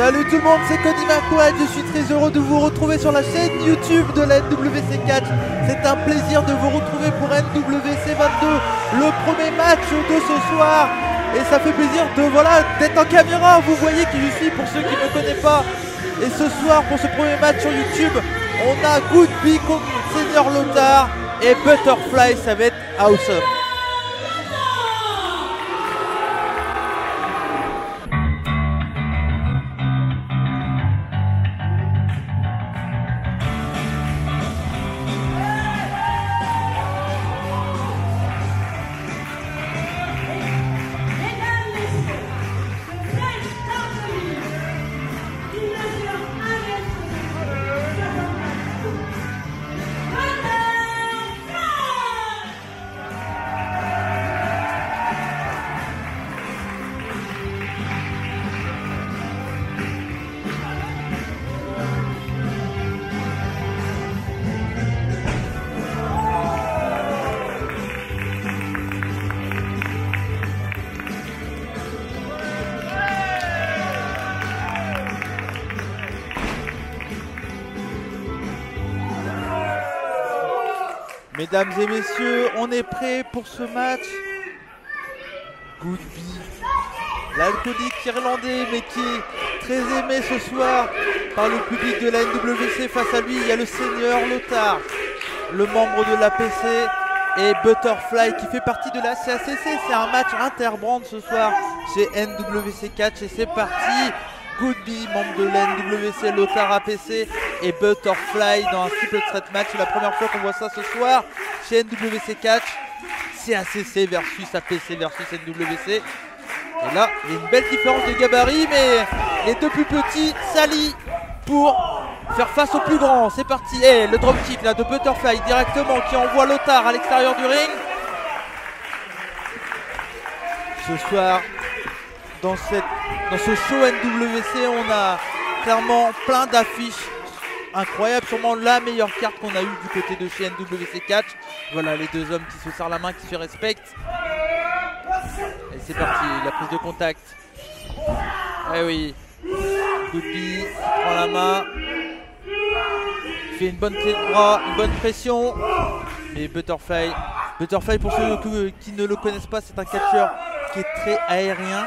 Salut tout le monde, c'est Cody McQuaid, je suis très heureux de vous retrouver sur la chaîne YouTube de la NWC Catch. C'est un plaisir de vous retrouver pour NWC 22, le premier match de ce soir. Et ça fait plaisir d'être en caméra, vous voyez qui je suis pour ceux qui ne me connaissent pas. Et ce soir, pour ce premier match sur YouTube, on a Goodby contre Senior Lothar et Butterfly, ça va être awesome. Mesdames et messieurs, on est prêts pour ce match. Goodby, l'alcoolique irlandais, mais qui est très aimé ce soir par le public de la NWC. Face à lui, il y a le Senior Lothar, le membre de l'APC, et Butterfly qui fait partie de la CACC. C'est un match interbrand ce soir chez NWC Catch et c'est parti. Goodby, membre de l'NWC, Lothar APC et Butterfly dans un triple threat match. C'est la première fois qu'on voit ça ce soir chez NWC Catch. CACC versus APC versus NWC. Et là, il y a une belle différence de gabarit, mais les deux plus petits s'allient pour faire face aux plus grands. C'est parti. Et le dropkick là de Butterfly directement qui envoie Lothar à l'extérieur du ring. Ce soir, dans ce show NWC, on a clairement plein d'affiches incroyables. Sûrement la meilleure carte qu'on a eue du côté de chez NWC Catch. Voilà les deux hommes qui se serrent la main, qui se respectent. Et c'est parti, la prise de contact. Eh oui, Goodby prend la main. Il fait une bonne clé de bras, une bonne pression. Et Butterfly, pour ceux qui ne le connaissent pas, c'est un catcheur qui est très aérien,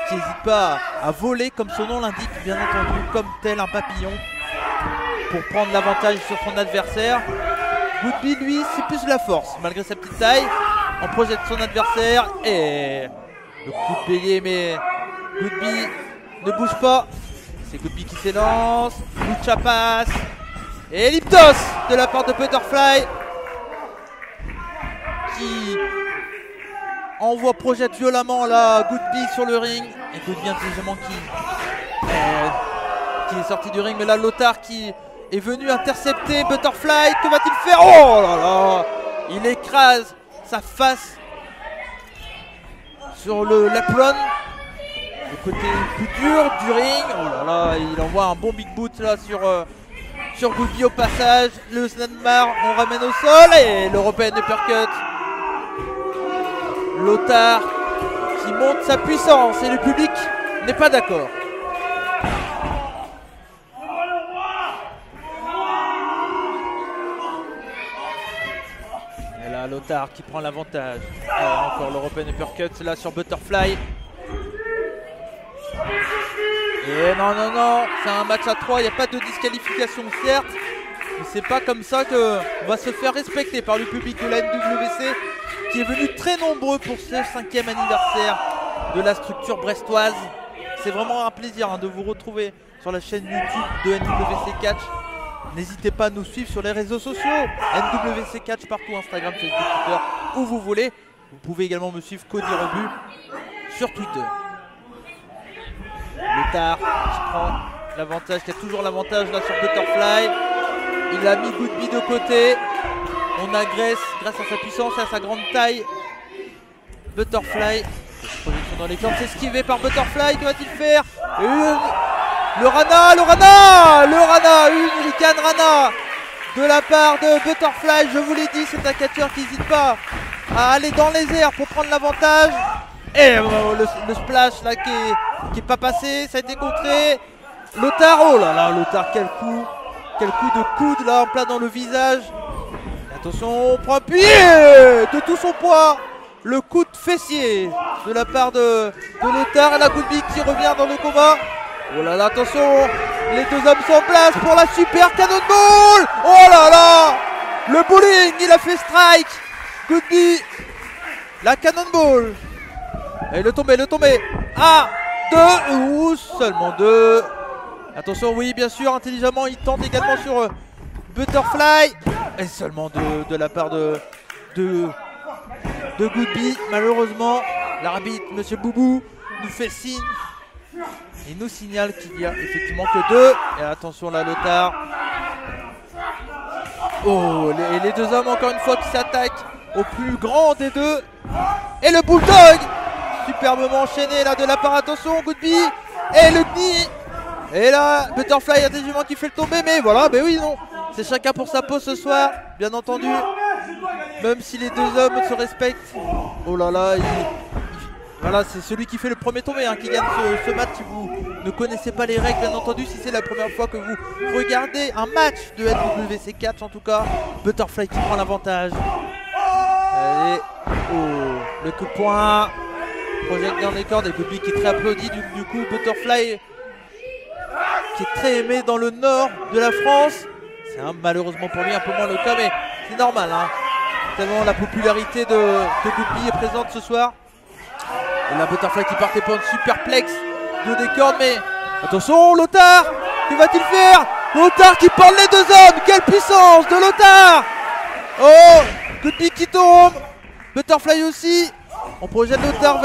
qui n'hésite pas à voler comme son nom l'indique, bien entendu, comme tel un papillon, pour prendre l'avantage sur son adversaire. Goodby, lui, c'est plus de la force, malgré sa petite taille. On projette son adversaire et le coup de bélier, mais Goodby ne bouge pas. C'est Goodby qui s'élance, Lucha passe et Elliptos de la part de Butterfly qui envoie, projette violemment là Goodby sur le ring. Et Goodby intelligemment qui est sorti du ring, mais là Lothar qui est venu intercepter Butterfly. Que va-t-il faire? Oh là là, il écrase sa face sur l'apron, le côté plus dur du ring. Oh là là, il envoie un bon big boot là sur Goodby au passage. Le snapmare, on ramène au sol et l'European Uppercut. Lothar qui monte sa puissance et le public n'est pas d'accord. Et là Lothar qui prend l'avantage. Encore l'European Uppercut là sur Butterfly. Et non, c'est un match à 3, il n'y a pas de disqualification certes. Mais c'est pas comme ça qu'on va se faire respecter par le public de la NWC, qui est venu très nombreux pour ce 5e anniversaire de la structure brestoise. C'est vraiment un plaisir de vous retrouver sur la chaîne YouTube de NWC Catch. N'hésitez pas à nous suivre sur les réseaux sociaux, NWC Catch partout, Instagram, Facebook, Twitter, où vous voulez. Vous pouvez également me suivre Cody Rebut sur Twitter. Lothar qui prend l'avantage, qui a toujours l'avantage là sur Butterfly. Il a mis Goodby de côté. On agresse grâce à sa puissance et à sa grande taille. Butterfly, projection dans les cordes, c'est esquivé par Butterfly. Que va-t-il faire? Le Rana, une Hurricane Rana de la part de Butterfly. Je vous l'ai dit, c'est un catcheur qui n'hésite pas à aller dans les airs pour prendre l'avantage. Et le splash là qui est pas passé, ça a été contré. Lothar, oh là là, Lothar, quel coup de coude là en plein dans le visage. Attention, on prend appui de tout son poids. Le coup de fessier de la part de Lothar et la Goodby qui revient dans le combat. Oh là là, attention, les deux hommes sont en place pour la super cannonball. Oh là là, le bowling, il a fait strike. Goodby, la cannonball. Et le tombé. Ah, 2, ou seulement 2. Attention, oui, bien sûr, intelligemment, il tente également sur Butterfly. Et seulement 2 de la part de Goodby. Malheureusement, l'arbitre, Monsieur Boubou, nous fait signe. Il nous signale qu'il y a effectivement que 2. Et attention là, Lothar. Oh, les deux hommes encore une fois qui s'attaquent au plus grand des deux. Et le Bulldog, superbement enchaîné là de la part, attention, Goodby. Et le knee. Et là, Butterfly intelligemment qui fait le tomber. Mais voilà, mais oui, non. C'est chacun pour sa peau ce soir, bien entendu. Même si les deux hommes se respectent. Oh là là, voilà, c'est celui qui fait le premier tombé qui gagne ce match. Si vous ne connaissez pas les règles, bien entendu, si c'est la première fois que vous regardez un match de NWC Catch, en tout cas, Butterfly qui prend l'avantage. Allez, oh, le coup de poing, projette dans les cordes et Goodby qui est très applaudi. Du coup, Butterfly qui est très aimé dans le nord de la France. C'est malheureusement pour lui un peu moins le cas, mais c'est normal. Tellement la popularité de Goodby est présente ce soir. Et la Butterfly qui partait pour une superplex de des cordes, mais attention, Lothar, que va-t-il faire? Lothar qui porte les deux hommes, quelle puissance de Lothar! Oh, Goodby qui tombe, Butterfly aussi. On projette Lothar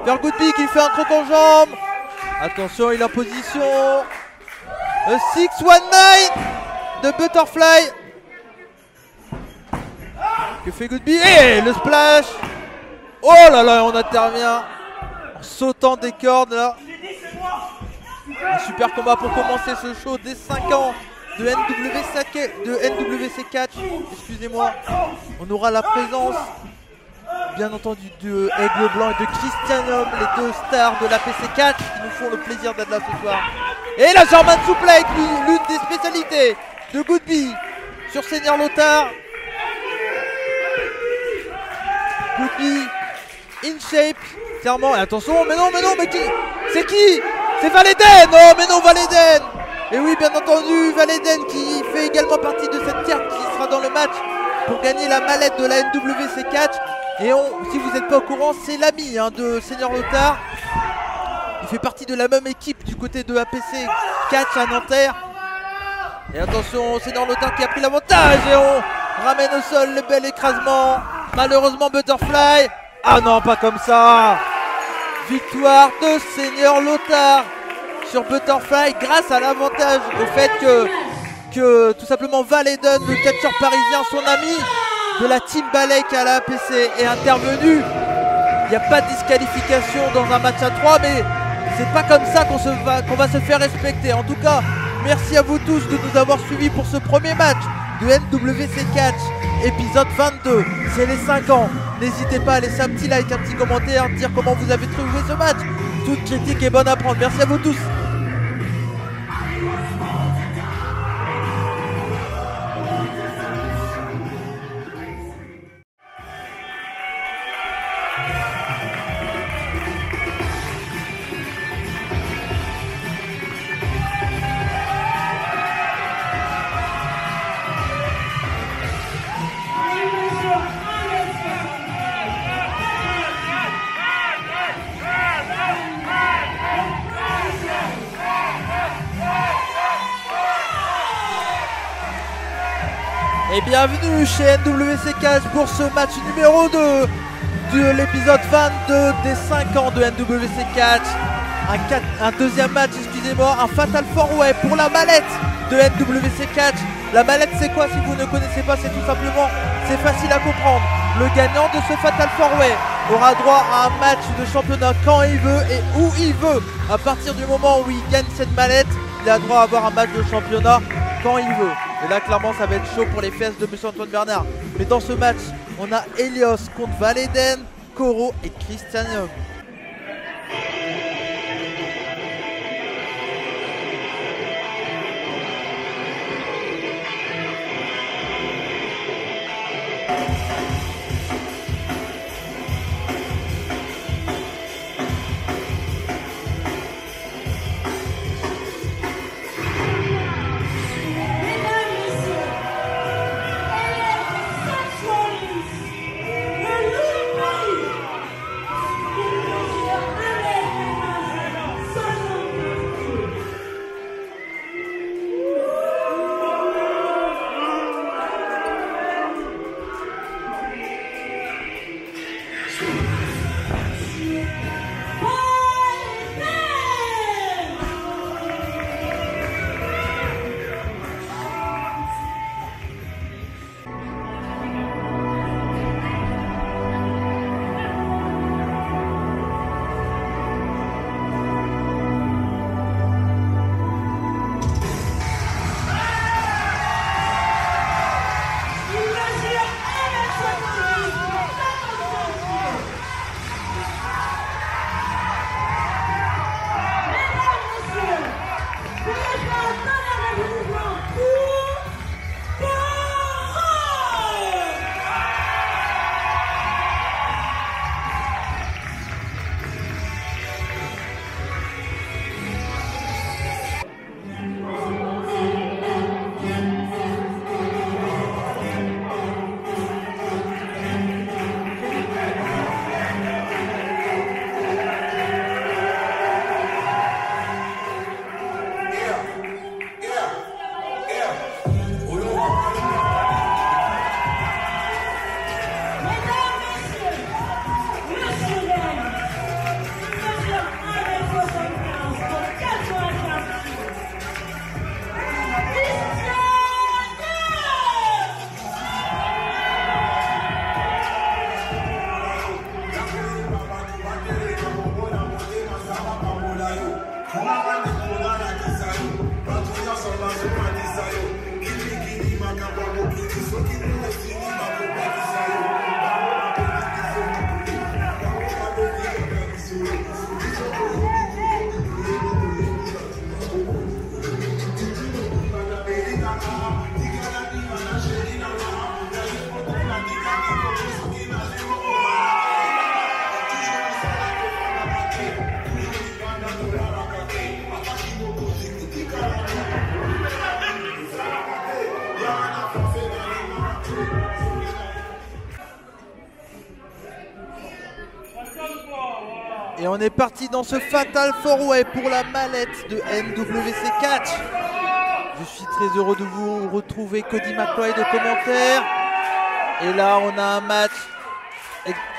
vers Goodby qui fait un croc en jambe. Attention, il est en position. 619 de Butterfly. Que fait Goodby? Et le splash. Oh là là, on intervient en sautant des cordes là. Un super combat pour commencer ce show des 5 ans de NWC Catch. Excusez-moi. On aura la présence, bien entendu, de Aigle Blanc et de Christianum, les deux stars de la PC Catch qui nous font le plaisir d'être là ce soir. Et la German Suplex, l'une des spécialités de Goodby sur Seigneur Lothar. Goodby in shape, clairement. Et attention, mais non, mais qui? C'est qui? C'est Valeden. Oh, mais non, Valeden. Et oui, bien entendu, Valeden qui fait également partie de cette carte qui sera dans le match pour gagner la mallette de la NWC Catch. Et si vous n'êtes pas au courant, c'est l'ami de Seigneur Lothar. Il fait partie de la même équipe du côté de APC Catch à Nanterre. Et attention, Seigneur Lothar qui a pris l'avantage. Et on ramène au sol le bel écrasement. Malheureusement, Butterfly. Ah non, pas comme ça. Victoire de Seigneur Lothar sur Butterfly grâce à l'avantage au fait que tout simplement Valeden, le catcheur parisien, son ami de la Team Balek à la APC, est intervenu. Il n'y a pas de disqualification dans un match à 3, mais c'est pas comme ça qu'on va se faire respecter. En tout cas, merci à vous tous de nous avoir suivis pour ce premier match de NWC Catch, épisode 22. C'est les 5 ans. N'hésitez pas à laisser un petit like, un petit commentaire, dire comment vous avez trouvé ce match. Toute critique est bonne à prendre. Merci à vous tous. Et bienvenue chez NWC Catch pour ce match numéro 2 de l'épisode 22 des 5 ans de NWC Catch. Un deuxième match, excusez-moi, un Fatal 4-Way pour la mallette de NWC Catch. La mallette, c'est quoi? Si vous ne connaissez pas, c'est tout simplement, c'est facile à comprendre. Le gagnant de ce Fatal 4-Way aura droit à un match de championnat quand il veut et où il veut. À partir du moment où il gagne cette mallette, il a droit à avoir un match de championnat quand il veut. Et là, clairement, ça va être chaud pour les fesses de M. Antoine Bernard. Mais dans ce match, on a Helios contre Valeden, Koro et Christianum. Et on est parti dans ce Fatal 4-Way pour la mallette de NWC Catch. Je suis très heureux de vous retrouver, Cody McLeod de commentaire. Et là, on a un match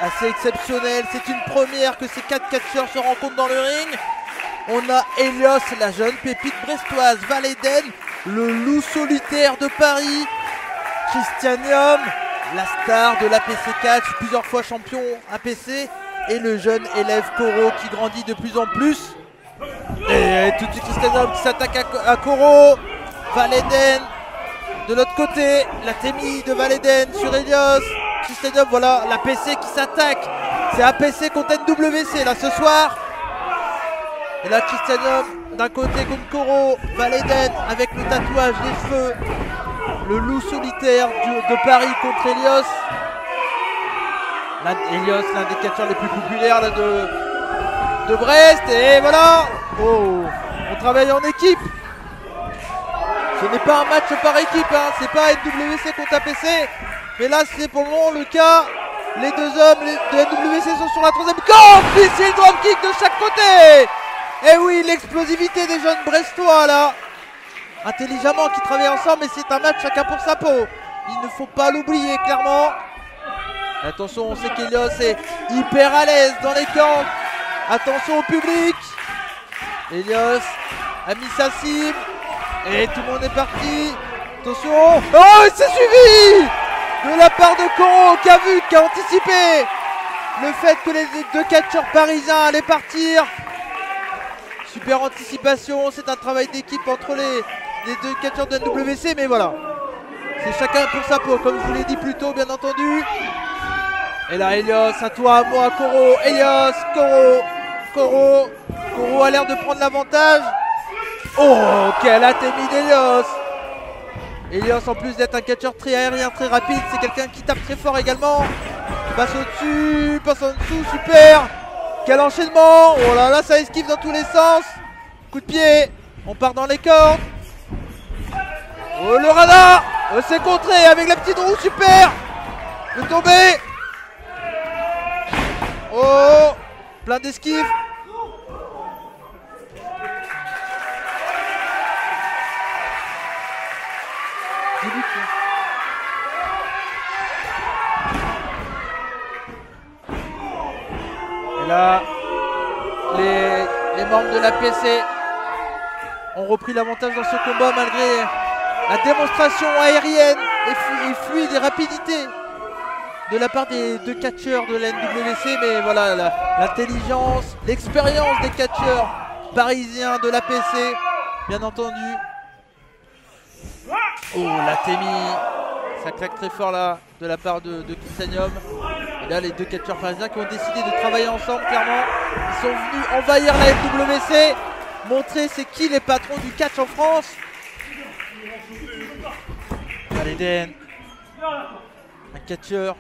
assez exceptionnel. C'est une première que ces 4 catcheurs se rencontrent dans le ring. On a Elios, la jeune pépite brestoise, Valeden, le loup solitaire de Paris, Christianium, la star de l'APC Catch, plusieurs fois champion APC, et le jeune élève Koro qui grandit de plus en plus. Et tout de suite Christianium qui s'attaque à Koro. Valeden de l'autre côté, la Temi de Valeden sur Elios. Christianium, voilà l'APC qui s'attaque. C'est APC contre NWC là ce soir. Et là Christianium d'un côté contre Koro. Valeden avec le tatouage, les cheveux. Le loup solitaire de Paris contre Elios. Elios, l'un des catcheurs les plus populaires là, de Brest. Et voilà. Oh, on travaille en équipe. Ce n'est pas un match par équipe, hein. C'est pas NWC contre APC. Mais là c'est pour le moment le cas. Les deux hommes de NWC sont sur la troisième corde. Missile dropkick de chaque côté. Et oui, l'explosivité des jeunes brestois là. Intelligemment qui travaillent ensemble, mais c'est un match chacun pour sa peau. Il ne faut pas l'oublier clairement. Attention, on sait qu'Elios est hyper à l'aise dans les camps. Attention au public. Elios a mis sa cible. Et tout le monde est parti. Attention. Oh, il s'est suivi de la part de Koro qui a vu, qui a anticipé le fait que les deux catcheurs parisiens allaient partir. Super anticipation, c'est un travail d'équipe entre les deux catcheurs de NWC, mais voilà. C'est chacun pour sa peau, comme je vous l'ai dit plus tôt, bien entendu. Et là, Elios, à toi, à moi, Koro. Elios, Koro a l'air de prendre l'avantage. Oh, quelle atémie d'Elios. Elios, en plus d'être un catcheur très aérien, très rapide, c'est quelqu'un qui tape très fort également. Passe au-dessus, passe en dessous, super. Quel enchaînement. Oh là là, ça esquive dans tous les sens. Coup de pied, on part dans les cordes. Oh, le radar. C'est contré avec la petite roue, super. Le tombé. Oh, plein d'esquives. Et là, les membres de l'APC ont repris l'avantage dans ce combat malgré la démonstration aérienne et fluide et rapidité de la part des deux catcheurs de la NWC. Mais voilà, l'intelligence, l'expérience des catcheurs parisiens de l'APC, bien entendu. Oh, la Temi, ça claque très fort là de la part de Christianium. Et là, les deux catcheurs parisiens qui ont décidé de travailler ensemble, clairement. Ils sont venus envahir la NWC, montrer c'est qui les patrons du catch en France. Valeden, un catcheur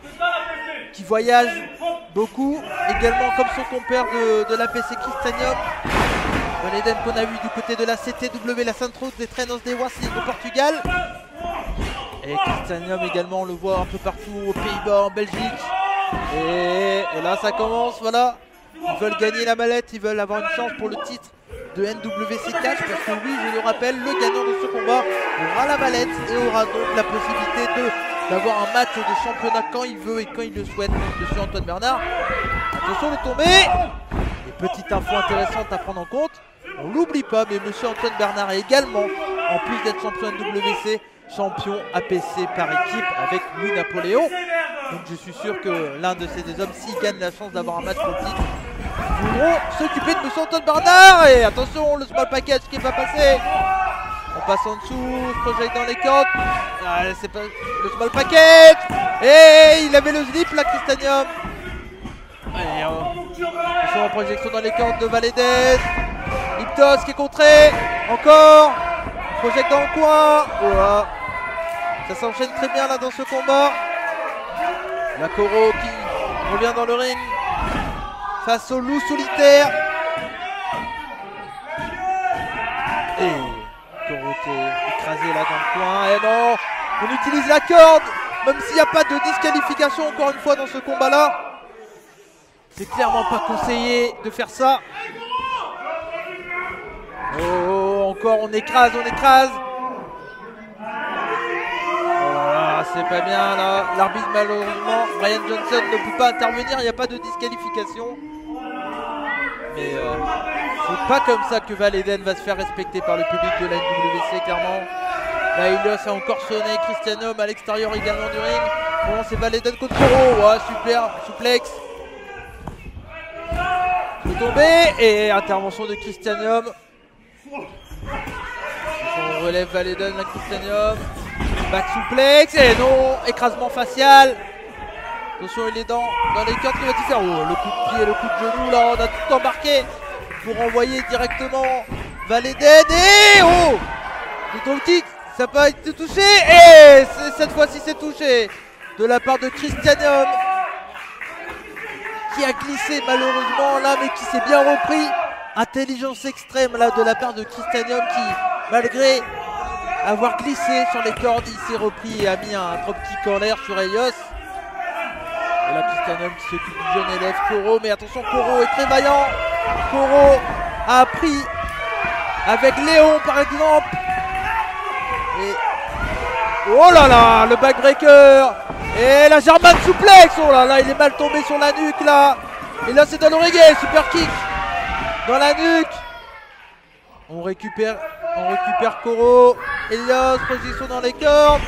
qui voyage beaucoup, également comme son compère de l'APC Christianium. Valeden qu'on a vu du côté de la CTW, la Centro des Treinos des Wassig au Portugal. Et Christianium également, on le voit un peu partout aux Pays-Bas, en Belgique. Et là ça commence, voilà. Ils veulent gagner la mallette, ils veulent avoir une chance pour le titre de NWC Catch. Parce que oui, je le rappelle, le gagnant de ce combat aura la mallette et aura donc la possibilité d'avoir un match de championnat quand il veut et quand il le souhaite. Monsieur Antoine Bernard. Attention, le tombé. Des petites infos intéressantes à prendre en compte. On l'oublie pas, mais monsieur Antoine Bernard est également, en plus d'être champion NWC, champion APC par équipe avec Louis Napoléon. Donc je suis sûr que l'un de ces deux hommes, s'il gagne la chance d'avoir un match pour le titre, voudront s'occuper de monsieur Antoine Bernard. Et attention, le small package qui va passer. On passe en dessous, se projette dans les cordes. Ah, c'est pas le small package. Et il avait le slip là, Christanium. Allez, ils sont en projection dans les cordes de Valedez. Iptos qui est contré. Encore. Project dans le coin. Voilà. Ça s'enchaîne très bien là dans ce combat. La Koro qui revient dans le ring face au loup solitaire. Et Koro qui est écrasé là dans le coin. Et non, on utilise la corde, même s'il n'y a pas de disqualification encore une fois dans ce combat là. C'est clairement pas conseillé de faire ça. Oh, encore on écrase, on écrase. Oh, c'est pas bien là. L'arbitre malheureusement, Brian Johnson ne peut pas intervenir, il n'y a pas de disqualification. Mais c'est pas comme ça que Valedez va se faire respecter par le public de la NWC clairement. Là Ilios a encore sonné Christianum à l'extérieur également du ring. Bon, c'est Valedez contre Koro. Ouais, super, suplex. Il peut tomber et intervention de Christianum. On relève Valedez à Christianum. Back suplex et non, écrasement facial. Attention, il est dans les cordes, qu'il va-t-il faire? Oh, le coup de pied, le coup de genou, là, on a tout embarqué pour envoyer directement Valedez. Et oh, le drop kick, ça n'a pas été touché. Et cette fois-ci, c'est touché de la part de Christianum, qui a glissé malheureusement là, mais qui s'est bien repris. Intelligence extrême là de la part de Christianum qui, malgré avoir glissé sur les cordes, il s'est repris et a mis un drop kick en l'air sur Ilios. Et là Christianum qui s'occupe du jeune élève Koro, mais attention, Koro est très vaillant. Koro a appris avec Léon par exemple. Et oh là là, le backbreaker. Et la German suplex. Oh là là, il est mal tombé sur la nuque là. Et là c'est dans l'oreiller, super kick dans la nuque. On récupère Koro. Ilios, position dans les cordes.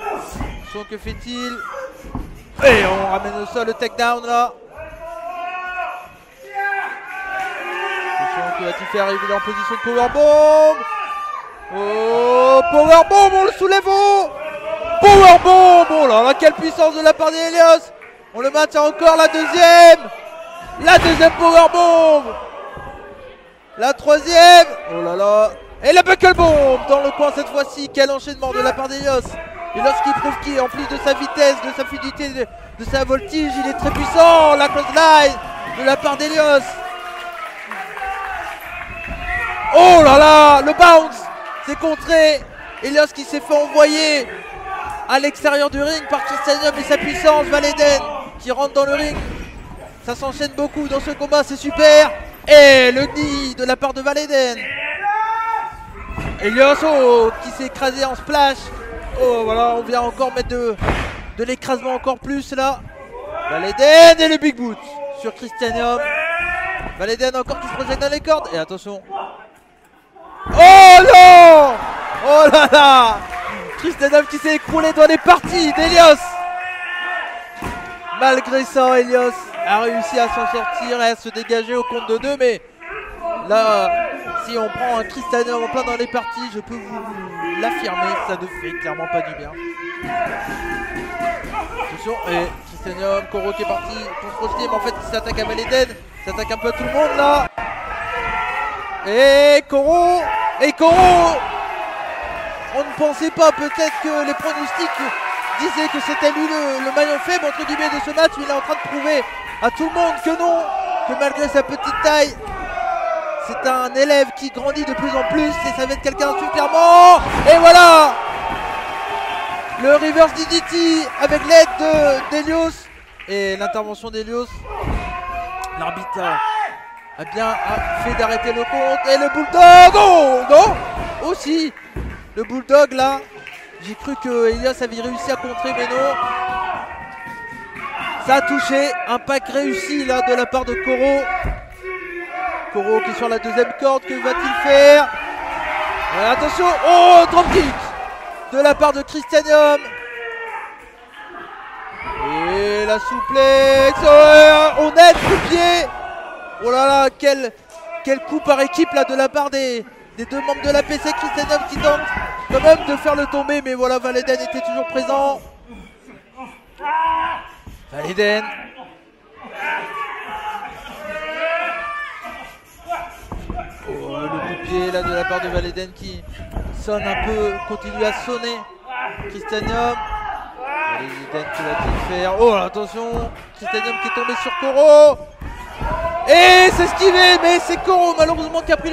Attention, que fait-il? Et on ramène au sol le takedown là. Attention, que va-t-il faire? Il est en position de powerbomb. Oh, powerbomb, on le soulève haut. Powerbomb. Oh là là, quelle puissance de la part d'Ilios. On le maintient encore, la deuxième. La deuxième powerbomb. La troisième. Oh là là. Et la buckle bomb dans le coin cette fois-ci. Quel enchaînement de la part d'Ilios. Et lorsqu'il prouve qu'en plus de sa vitesse, de sa fluidité, de sa voltige, il est très puissant. La clothesline de la part d'Ilios. Oh là là, le bounce, c'est contré. Ilios qui s'est fait envoyer à l'extérieur du ring par Christianum et sa puissance. Valedez qui rentre dans le ring. Ça s'enchaîne beaucoup dans ce combat, c'est super. Et le knee de la part de Valedez. Ilios qui s'est écrasé en splash. Oh voilà, on vient encore mettre de l'écrasement encore plus là. Valedez et le big boot sur Christianum. Valedez encore qui se projette dans les cordes. Et attention. Oh non. Oh là là. Christianum qui s'est écroulé dans les parties d'Ilios. Malgré ça, Ilios a réussi à s'en sortir et à se dégager au compte de 2. Mais là, si on prend un Christianum en plein dans les parties, je peux vous l'affirmer, ça ne fait clairement pas du bien. Attention, et Christianum, Koro qui est parti pour se projeter, mais en fait il s'attaque à Valedez, il s'attaque un peu à tout le monde là. Et Koro, on ne pensait pas, peut-être que les pronostics disaient que c'était lui le maillon faible entre guillemets de ce match, mais il est en train de prouver à tout le monde que non, que malgré sa petite taille, c'est un élève qui grandit de plus en plus et ça va être quelqu'un de superment. Et voilà le reverse DDT avec l'aide d'Ilios et l'intervention d'Ilios. L'arbitre a bien fait d'arrêter le compte. Et le bulldog, oh non, aussi le bulldog là. J'ai cru que Ilios avait réussi à contrer, mais non. Ça a touché, impact réussi là de la part de Koro. Koro qui est sur la deuxième corde, que va-t-il faire? Attention, oh, dropkick de la part de Christianum. Et la souplex, oh, on aide le pied. Oh là là, quel coup par équipe là de la part des des deux membres de la PC. Christianium qui tente quand même de faire le tomber, mais voilà, Valeden était toujours présent. Valeden. Oh, le coup de pied là de la part de Valeden qui sonne un peu, continue à sonner. Christianium. Valeden qui va-t-il faire? Oh attention, Christianium qui est tombé sur Koro. Et c'est esquivé, mais c'est Koro malheureusement qui a pris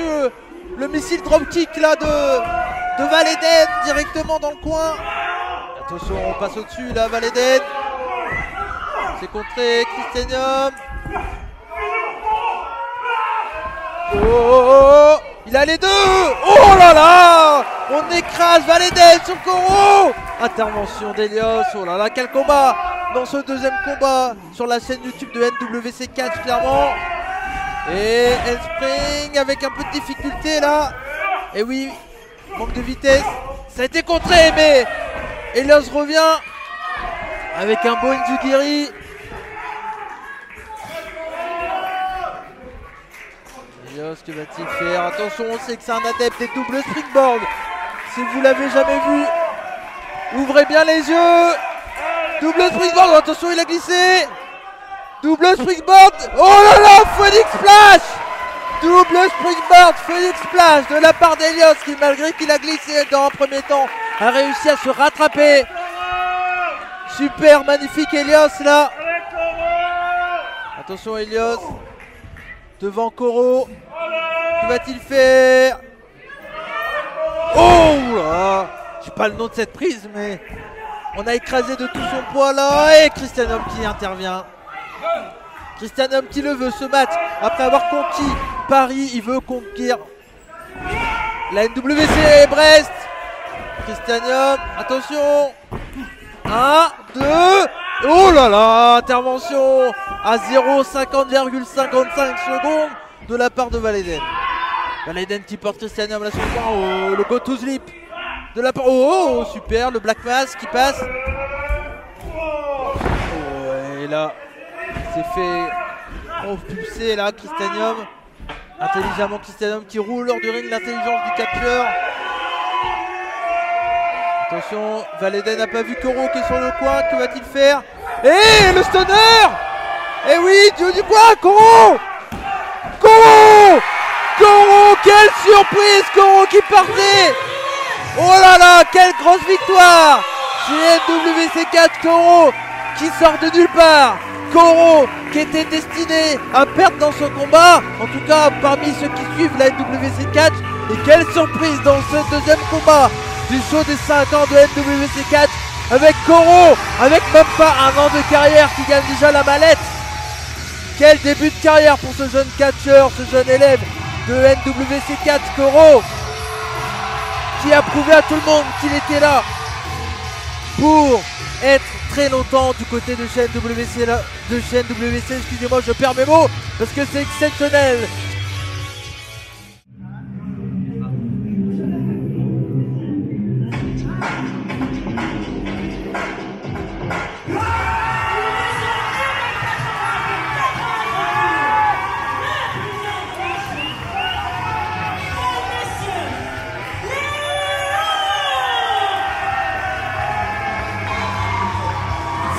le missile dropkick là de Valeden directement dans le coin. Attention, on passe au-dessus là, Valeden. C'est contré, Christianium. Oh, il a les deux. Oh là là, on écrase Valeden sur Koro. Intervention d'Elios. Oh là là, quel combat dans ce deuxième combat sur la chaîne YouTube de NWC Catch clairement. Et Handspring avec un peu de difficulté là. Et oui, manque de vitesse. Ça a été contré, mais Elios revient avec un beau Inzugiri. Elios, que va-t-il faire? Attention, on sait que c'est un adepte des doubles springboard. Si vous l'avez jamais vu, ouvrez bien les yeux. Double springboard, attention, il a glissé. Double springboard. Oh là là, Phoenix Splash. Double springboard, Phoenix Splash de la part d'Elios qui, malgré qu'il a glissé dans un premier temps, a réussi à se rattraper. Super, magnifique Elios là. Attention Elios. Devant Koro. Que va-t-il faire? Oh là, j'ai pas le nom de cette prise, mais on a écrasé de tout son poids là. Et Christianium qui intervient. Christianium qui le veut ce match. Après avoir conquis Paris, il veut conquérir la NWC Brest. Christianium, attention. 1, 2. Oh là là, intervention à 0,50,55 secondes de la part de Valeden. Valeden qui porte Christianium là sur le point. Oh, le go to sleep de la part. Oh, super, le Black Mass qui passe. Oh, et là, il s'est fait propulser là, Christianium. Intelligemment, Christianium qui roule lors du ring, l'intelligence du catcheur. Attention, Valeden n'a pas vu Koro qui est sur le coin, que va-t-il faire? Et le stunner! Et oui, Dieu du coin, Koro! Koro! Koro, quelle surprise! Koro qui partait! Oh là là, quelle grosse victoire! Chez NWC4, Koro qui sort de nulle part! Koro qui était destiné à perdre dans ce combat, en tout cas parmi ceux qui suivent la NWC4. Et quelle surprise dans ce deuxième combat du show des 5 ans de NWC4 avec Koro, avec même pas un an de carrière qui gagne déjà la mallette. Quel début de carrière pour ce jeune catcheur, ce jeune élève de NWC4, Koro, qui a prouvé à tout le monde qu'il était là pour être très longtemps du côté de chez NWC, excusez-moi, je perds mes mots parce que c'est exceptionnel.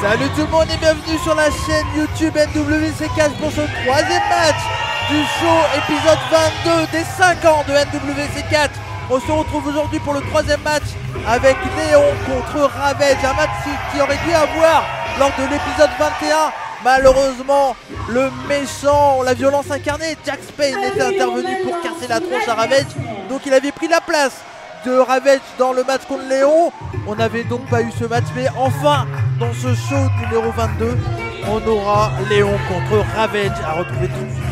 Salut tout le monde et bienvenue sur la chaîne YouTube NWC4 pour ce troisième match du show épisode 22 des 5 ans de NWC4. On se retrouve aujourd'hui pour le troisième match avec Léon contre Ravage, un match qui aurait dû avoir lors de l'épisode 21. Malheureusement, le méchant, la violence incarnée, Jack Spain était intervenu pour casser la tronche à Ravage, donc il avait pris la place de Ravage dans le match contre Léon. On n'avait donc pas eu ce match, mais enfin dans ce show numéro 22 on aura Léon contre Ravage à retrouver tout de suite.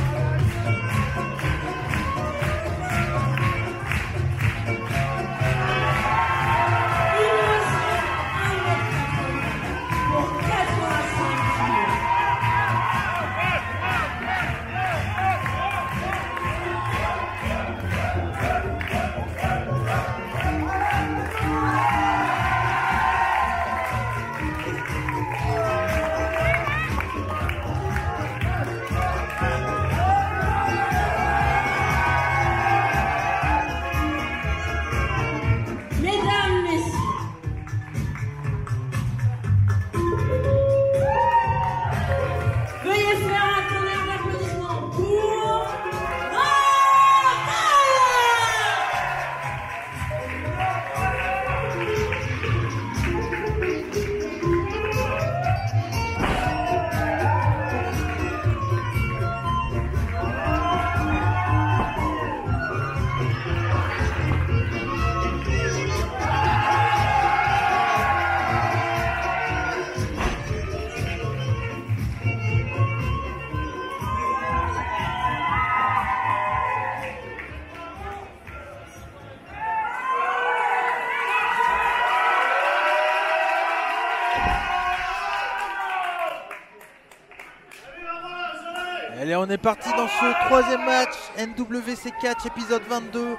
Allez, on est parti dans ce troisième match, NWC Catch épisode 22.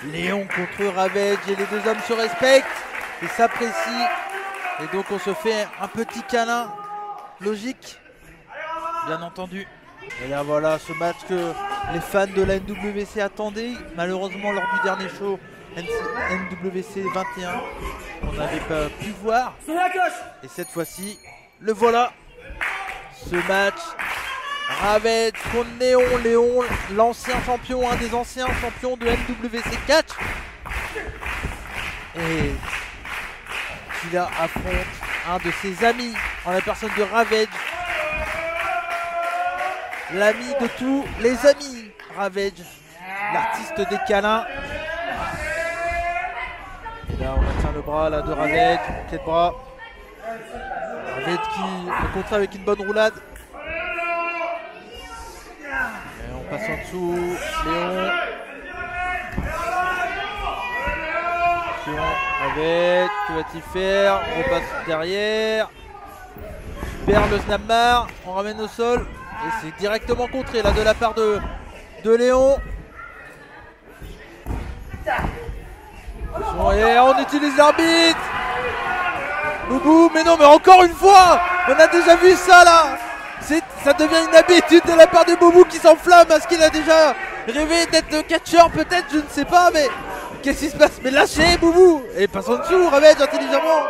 Léon contre Ravage et les deux hommes se respectent et s'apprécient. Et donc on se fait un petit câlin logique, bien entendu. Et là voilà ce match que les fans de la NWC attendaient. Malheureusement lors du dernier show NWC 21, on n'avait pas pu voir. Et cette fois-ci, le voilà. Ce match, Ravage contre Léon. Léon, l'ancien champion, un des anciens champions de NWC Catch. Et qui là affronte un de ses amis en la personne de Ravage. L'ami de tous les amis, Ravage, l'artiste des câlins. Et là on maintient le bras là de Ravage, pied de bras. Ravage qui est contré avec une bonne roulade. Et on passe en dessous, Léon. Ravage, que va-t-il faire? On repasse derrière. Super le snapmare, on ramène au sol. Et c'est directement contré là de la part de Léon. Et on utilise l'arbitre. Boubou, mais non, mais encore une fois, on a déjà vu ça là. Ça devient une habitude de la part de Boubou qui s'enflamme. Est-ce qu'il a déjà rêvé d'être catcheur? Peut-être, je ne sais pas, mais qu'est-ce qui se passe? Mais lâchez Boubou. Et passe en dessous, Ravage intelligemment.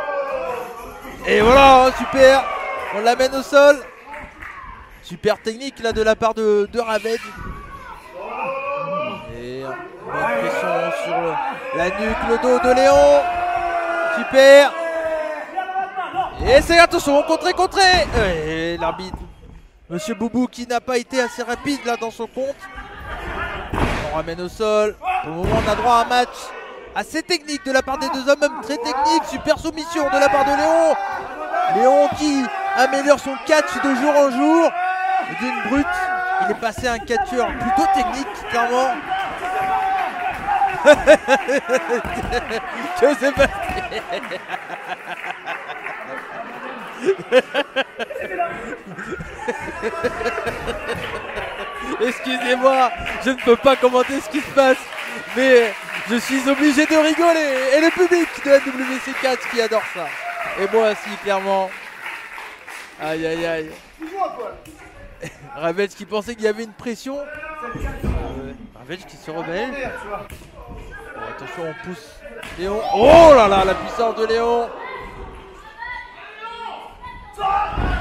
Et voilà, super. On l'amène au sol. Super technique là de la part de Ravage. Et bonne pression sur la nuque, le dos de Léon. Super. Et c'est attention, contré. Et l'arbitre, Monsieur Boubou, qui n'a pas été assez rapide là dans son compte. On ramène au sol. Pour le moment, on a droit à un match assez technique de la part des deux hommes, même très technique. Super soumission de la part de Léon. Léon qui améliore son catch de jour en jour. D'une brute, il est passé à un catcheur plutôt technique, clairement. Que c'est pas. Excusez-moi, je ne peux pas commenter ce qui se passe, mais je suis obligé de rigoler. Et le public de la NWC Catch qui adore ça. Et moi aussi, clairement. Aïe aïe aïe. Ravage qui pensait qu'il y avait une pression. Ravage qui se rebelle. Bon, attention, on pousse Léon. Oh là là, la puissance de Léon.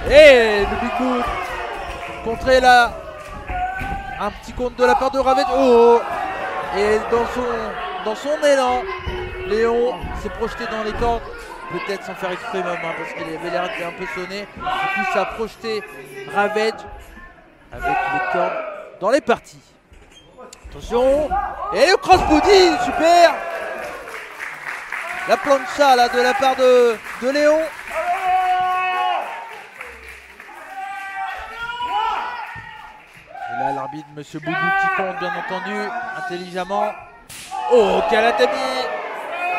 Et le big boot. Contré là. Un petit compte de la part de Ravage. Oh. Et dans son élan, Léon s'est projeté dans les cordes. Peut-être sans faire exprès même, hein, parce qu'il avait l'air d'être un peu sonné. Du coup, ça a projeté Ravage avec les cordes dans les parties. Attention. Et le crossbody, super. La plancha là de la part de Léon. Et là l'arbitre, Monsieur Boubou, qui compte bien entendu, intelligemment. Oh, Kalatami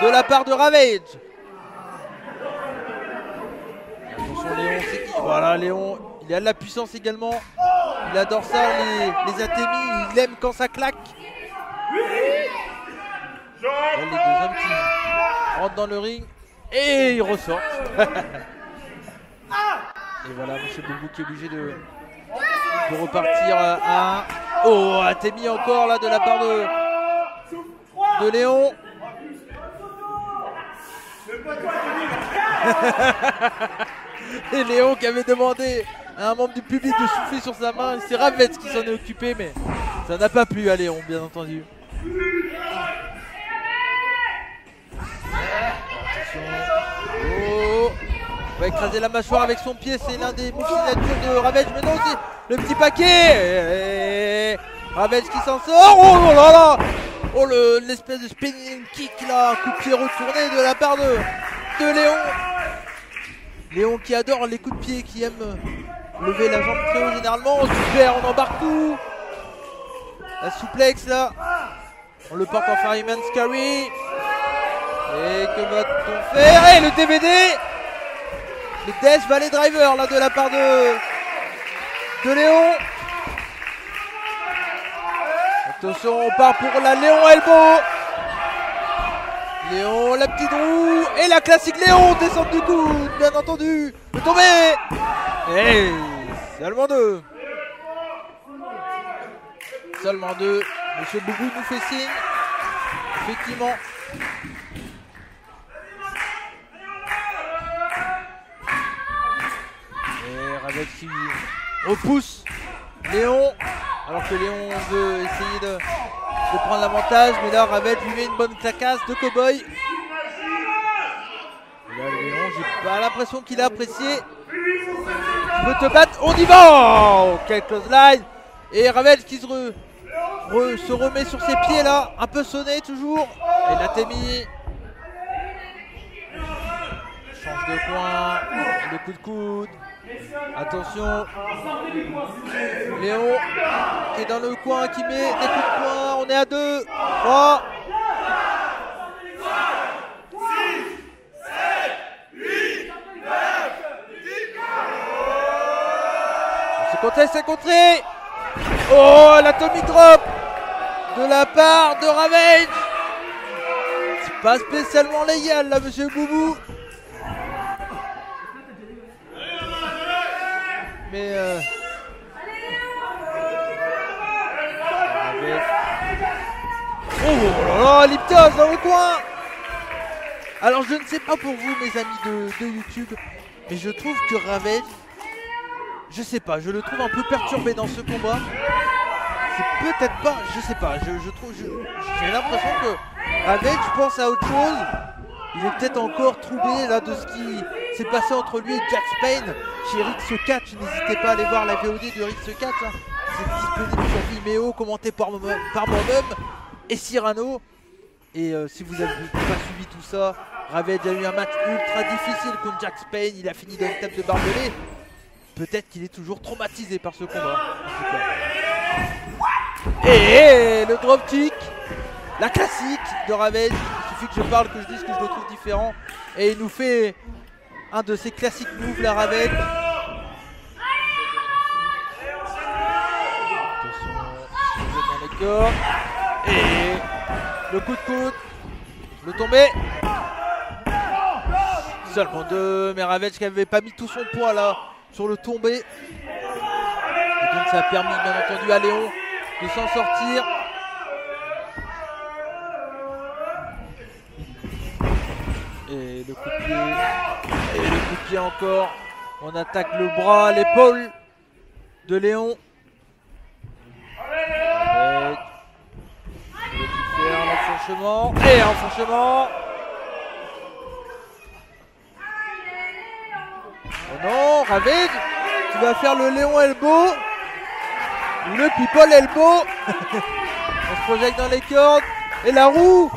de la part de Ravage. Attention Léon, c'est qui? Voilà Léon, il a de la puissance également. Il adore ça, les atémis, il aime quand ça claque. Là, les deux hommes qui rentrent dans le ring et ils ressortent. Et voilà, Monsieur Boubou qui est obligé de repartir à un. Oh, atémi encore là de la part de Léon. Et Léon qui avait demandé à un membre du public de souffler sur sa main. C'est Ravage qui s'en est occupé, mais ça n'a pas plu à Léon, bien entendu. Attention. Oh. On va écraser la mâchoire avec son pied. C'est l'un des moves signatures de Ravage. Mais non, c'est le petit paquet. Et Ravage qui s'en sort. Oh là là. Oh, l'espèce de spinning kick là. Coup de pied retourné de la part de Léon. Léon qui adore les coups de pied, qui aime lever la jambe très haut généralement. Super, on embarque tout. La souplex là. On le porte en Fireman Scary. Et que va-t-on faire? Et le DVD. Le Death Valley Driver là de la part de Léon. Attention, on part pour la Léon Elbow. Léon, la petite roue. Et la classique Léon, descente du coude, bien entendu. Le tomber. Et seulement 2. Seulement 2. Monsieur Boubou nous fait signe. Effectivement. Et Ravel qui repousse Léon. Alors que Léon veut essayer de prendre l'avantage. Mais là, Ravel lui met une bonne clacasse de cow-boy. Et là, Léon, j'ai pas l'impression qu'il a apprécié. Tu peux te battre, on y va. Oh, quel close line. Et Ravel qui se remet sur ses pieds là, un peu sonné toujours. Et la Temi change de coin, le coup de coude. Attention, Léon qui est dans le coin, qui met des coups de poing. On est à 2, 3. 10. C'est contré. Oh, la Tommy Drop de la part de Ravage. C'est pas spécialement légal là, monsieur Boubou. Mais oh là là, Liptos dans le coin. Alors je ne sais pas pour vous mes amis de YouTube, mais je trouve que Ravage, je sais pas, je le trouve un peu perturbé dans ce combat. C'est peut-être pas, je sais pas, j'ai l'impression que Ravage pense à autre chose. Il est peut-être encore troublé là de ce qui s'est passé entre lui et Jax Payne chez Rix Catch. N'hésitez pas à aller voir la VOD de Rix Catch. Hein. C'est disponible sur Vimeo, commenté par moi-même et Cyrano. Et si vous n'avez pas suivi tout ça, Ravage a eu un match ultra difficile contre Jax Payne. Il a fini dans une table de barbelé. Peut-être qu'il est toujours traumatisé par ce combat. Et le dropkick, la classique de Ravage. Il suffit que je parle, que je dise que je le trouve différent. Et il nous fait un de ses classiques moves, la Ravage. Attention, dans les corps. Et le coup de coude, le tombé. Seulement 2, mais Ravage qui n'avait pas mis tout son poids là sur le tombé. Et donc ça a permis bien entendu à Léon de s'en sortir. Et le coup de pied. Et le coup de pied encore. On attaque le bras, l'épaule de Léon. Avec faire l'enfoncement. Et enfoncement. Oh non, Ravage, tu vas faire le Léon Elbow ou le People Elbow. On se projette dans les cordes. Et la roue,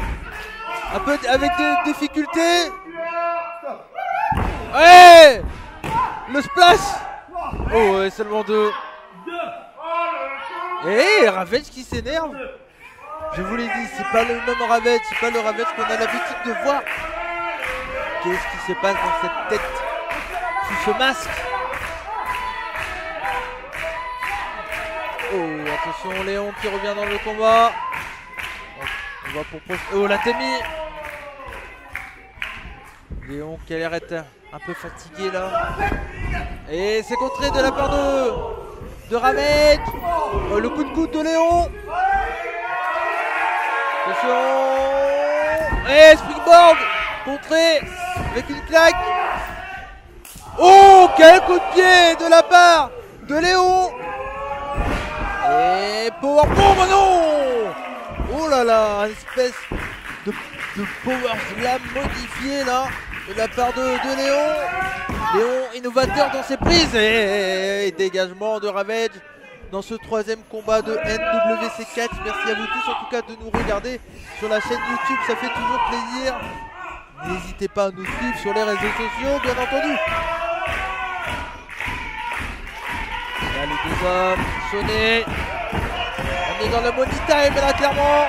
un peu avec des difficultés. Ouais, le splash. Oh ouais, seulement 2. Et Ravage qui s'énerve. Je vous l'ai dit, c'est pas le même Ravage, c'est pas le Ravage qu'on a l'habitude de voir. Qu'est-ce qui se passe dans cette tête sous ce masque? Oh, attention, Léon qui revient dans le combat. On va pour... Oh, la Temi. Léon qui a l'air d'être un peu fatigué là. Et c'est contré de la part de Ravage. Oh, le coup de coude de Léon. Attention. Et springboard contré avec une claque. Oh, quel coup de pied de la part de Léon. Et powerbomb, non. Oh là là, une espèce de power slam modifié là de la part de Léon. Léon innovateur dans ses prises. Et dégagement de Ravage dans ce troisième combat de NWC Catch. Merci à vous tous en tout cas de nous regarder sur la chaîne YouTube, ça fait toujours plaisir. N'hésitez pas à nous suivre sur les réseaux sociaux bien entendu. Là les deux hommes, sonné. On est dans le money time là clairement.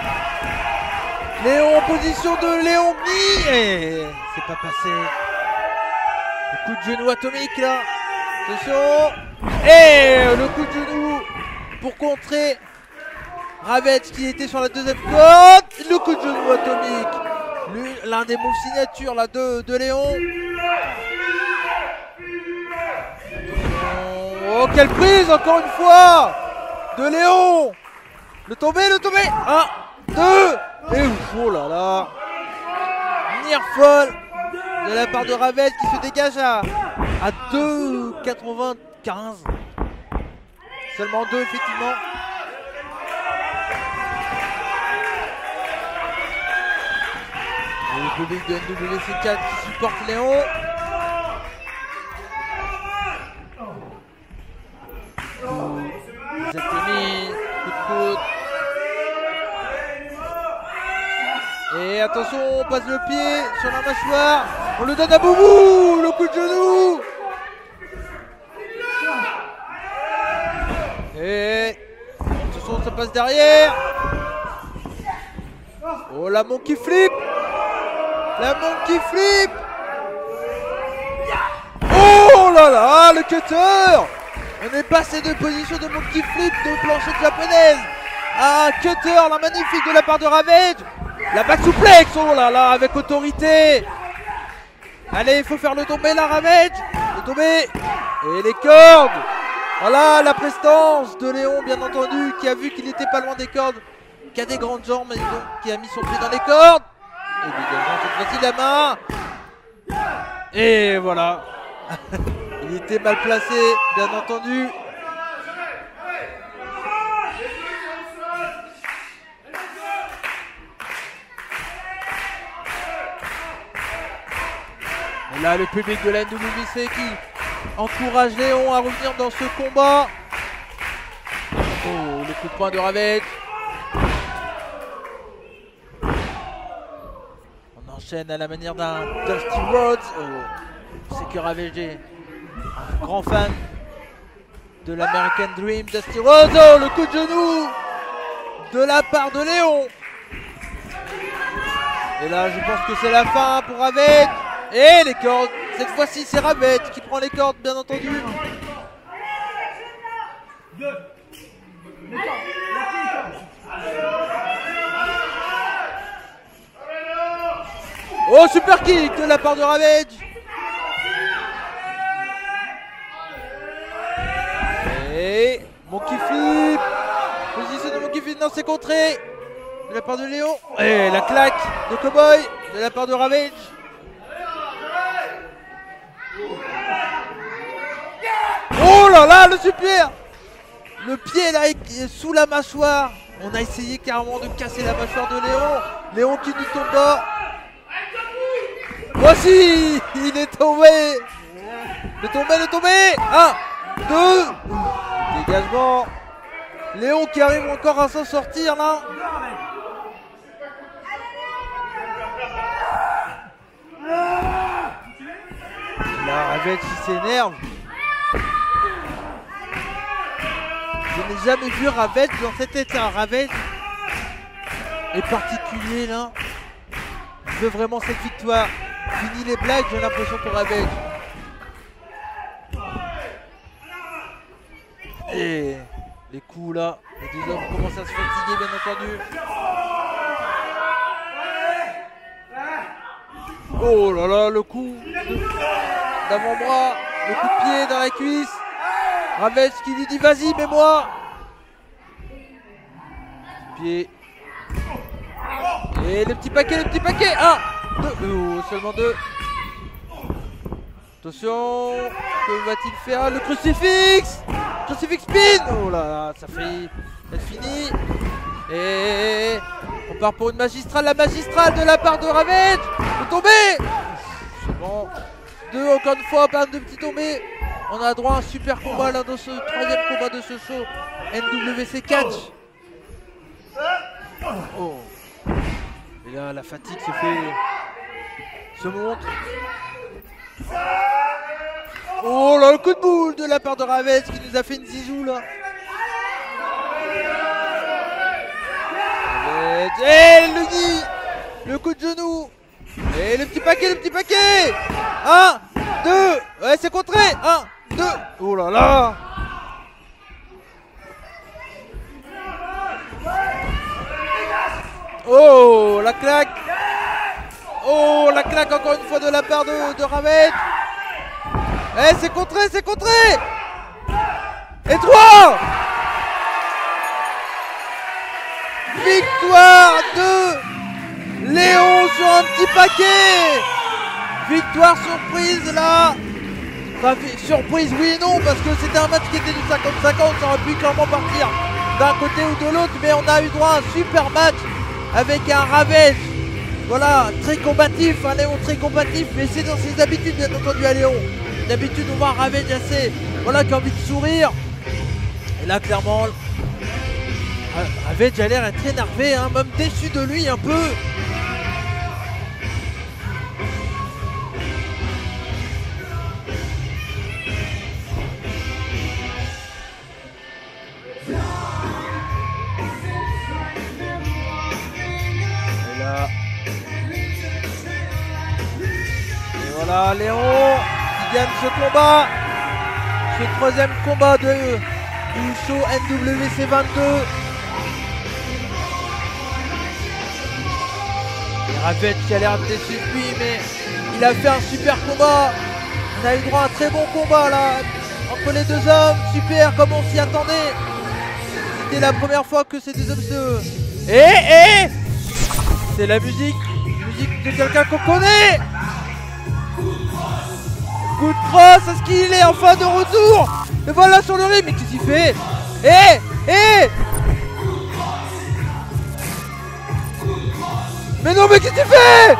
Léon en position de Léon Mi. Et c'est pas passé. Le coup de genou atomique là. Attention. Et le coup de genou pour contrer Ravage qui était sur la deuxième corde. Le coup de genou atomique. L'un des moves signature là, de Léon. Oh, quelle prise encore une fois de Léon. Le tombé. 1, 2. Et oh là là. Near fall de la part de Ravage qui se dégage à 2,95. Seulement 2 effectivement. Et le public de NWC4 qui supporte Léon. Zatemi, coup de coude. Et attention, on passe le pied sur la mâchoire. On le donne à Boubou, le coup de genou. Et attention, ça passe derrière. Oh, la monkey flip. La monkey flip. Oh là là, le cutter. On est passé de position de monkey flip de planchette japonaise à cutter, la magnifique de la part de Ravage. La back suplex, oh là là, avec autorité. Allez, il faut faire le tombé là, Ravage. Le tombé. Et les cordes. Voilà la prestance de Léon, bien entendu, qui a vu qu'il n'était pas loin des cordes, qui a des grandes jambes, mais donc qui a mis son pied dans les cordes. Et dégageant cette fois-ci la main. Et voilà. Il était mal placé, bien entendu. Et là, le public de la NWC qui encourage Léon à revenir dans ce combat. Oh, le coup de poing de Ravage. On enchaîne à la manière d'un Dusty Rhodes. Oh, c'est que Ravage est un grand fan de l'American Dream. Dusty Rhodes, oh, le coup de genou de la part de Léon. Et là, je pense que c'est la fin pour Ravage. Et les cordes, cette fois-ci c'est Ravage qui prend les cordes, bien entendu. Oh, super kick de la part de Ravage. Et monkey flip. Position de monkey flip, non, c'est contré de la part de Léon. Et la claque de Cowboy de la part de Ravage. Oh là là, le super. Le pied là est sous la mâchoire. On a essayé carrément de casser la mâchoire de Léon. Léon qui nous tombe bas. Voici, il est tombé. Le tombé. 1, 2. Dégagement. Léon qui arrive encore à s'en sortir là. Là, Ravage qui s'énerve. Je n'ai jamais vu Ravage dans cet état. Ravage est particulier là. Il veut vraiment cette victoire. Fini les blagues, j'ai l'impression pour Ravage. Et les coups là, les deux hommes commencent à se fatiguer, bien entendu. Oh là là, le coup d'avant-bras, le coup de pied dans la cuisse. Ravage qui lui dit vas-y, mets-moi. Pied. Et le petit paquet. 1, 2. Oh, seulement 2. Attention. Que va-t-il faire? Le crucifix. Crucifix spin. Oh là là, ça fait être fini. Et on part pour une magistrale. La magistrale de la part de Ravage. Le tombé. C'est bon. 2 encore une fois, pas de petits tombés. On a droit à un super combat là dans ce troisième combat de ce show NWC Catch. Oh. Et là la fatigue se montre. Oh là, le coup de boule de la part de Ravage qui nous a fait une zizou là. Et le nid, le coup de genou. Et le petit paquet. 1, 2. Ouais, c'est contré. 1, 2. Oh là là. Oh, la claque. Oh, la claque encore une fois de la part de Ravage. Eh, c'est contré, c'est contré. Et 3. Victoire de Léon sur un petit paquet. Victoire surprise là. Enfin, surprise oui et non, parce que c'était un match qui était du 50-50, ça aurait pu clairement partir d'un côté ou de l'autre, mais on a eu droit à un super match avec un Ravage, voilà, très combatif, un Léon très combatif, mais c'est dans ses habitudes bien entendu à Léon. D'habitude on voit un Ravage assez, voilà, qui a envie de sourire, et là clairement, Ravage a l'air très énervé, hein, même déçu de lui un peu. Voilà, Léon qui gagne ce combat, ce troisième combat du show NWC 22. Et Ravage qui a l'air déçu de lui, mais il a fait un super combat. On a eu droit à un très bon combat là, entre les deux hommes, super comme on s'y attendait. C'était la première fois que ces deux hommes se... Et c'est la musique de quelqu'un qu'on connaît. Coup de crosse, est-ce qu'il est enfin de retour? Et voilà sur le ring, mais qu'est-ce qu'il fait? Mais non, mais qu'est-ce qu'il fait?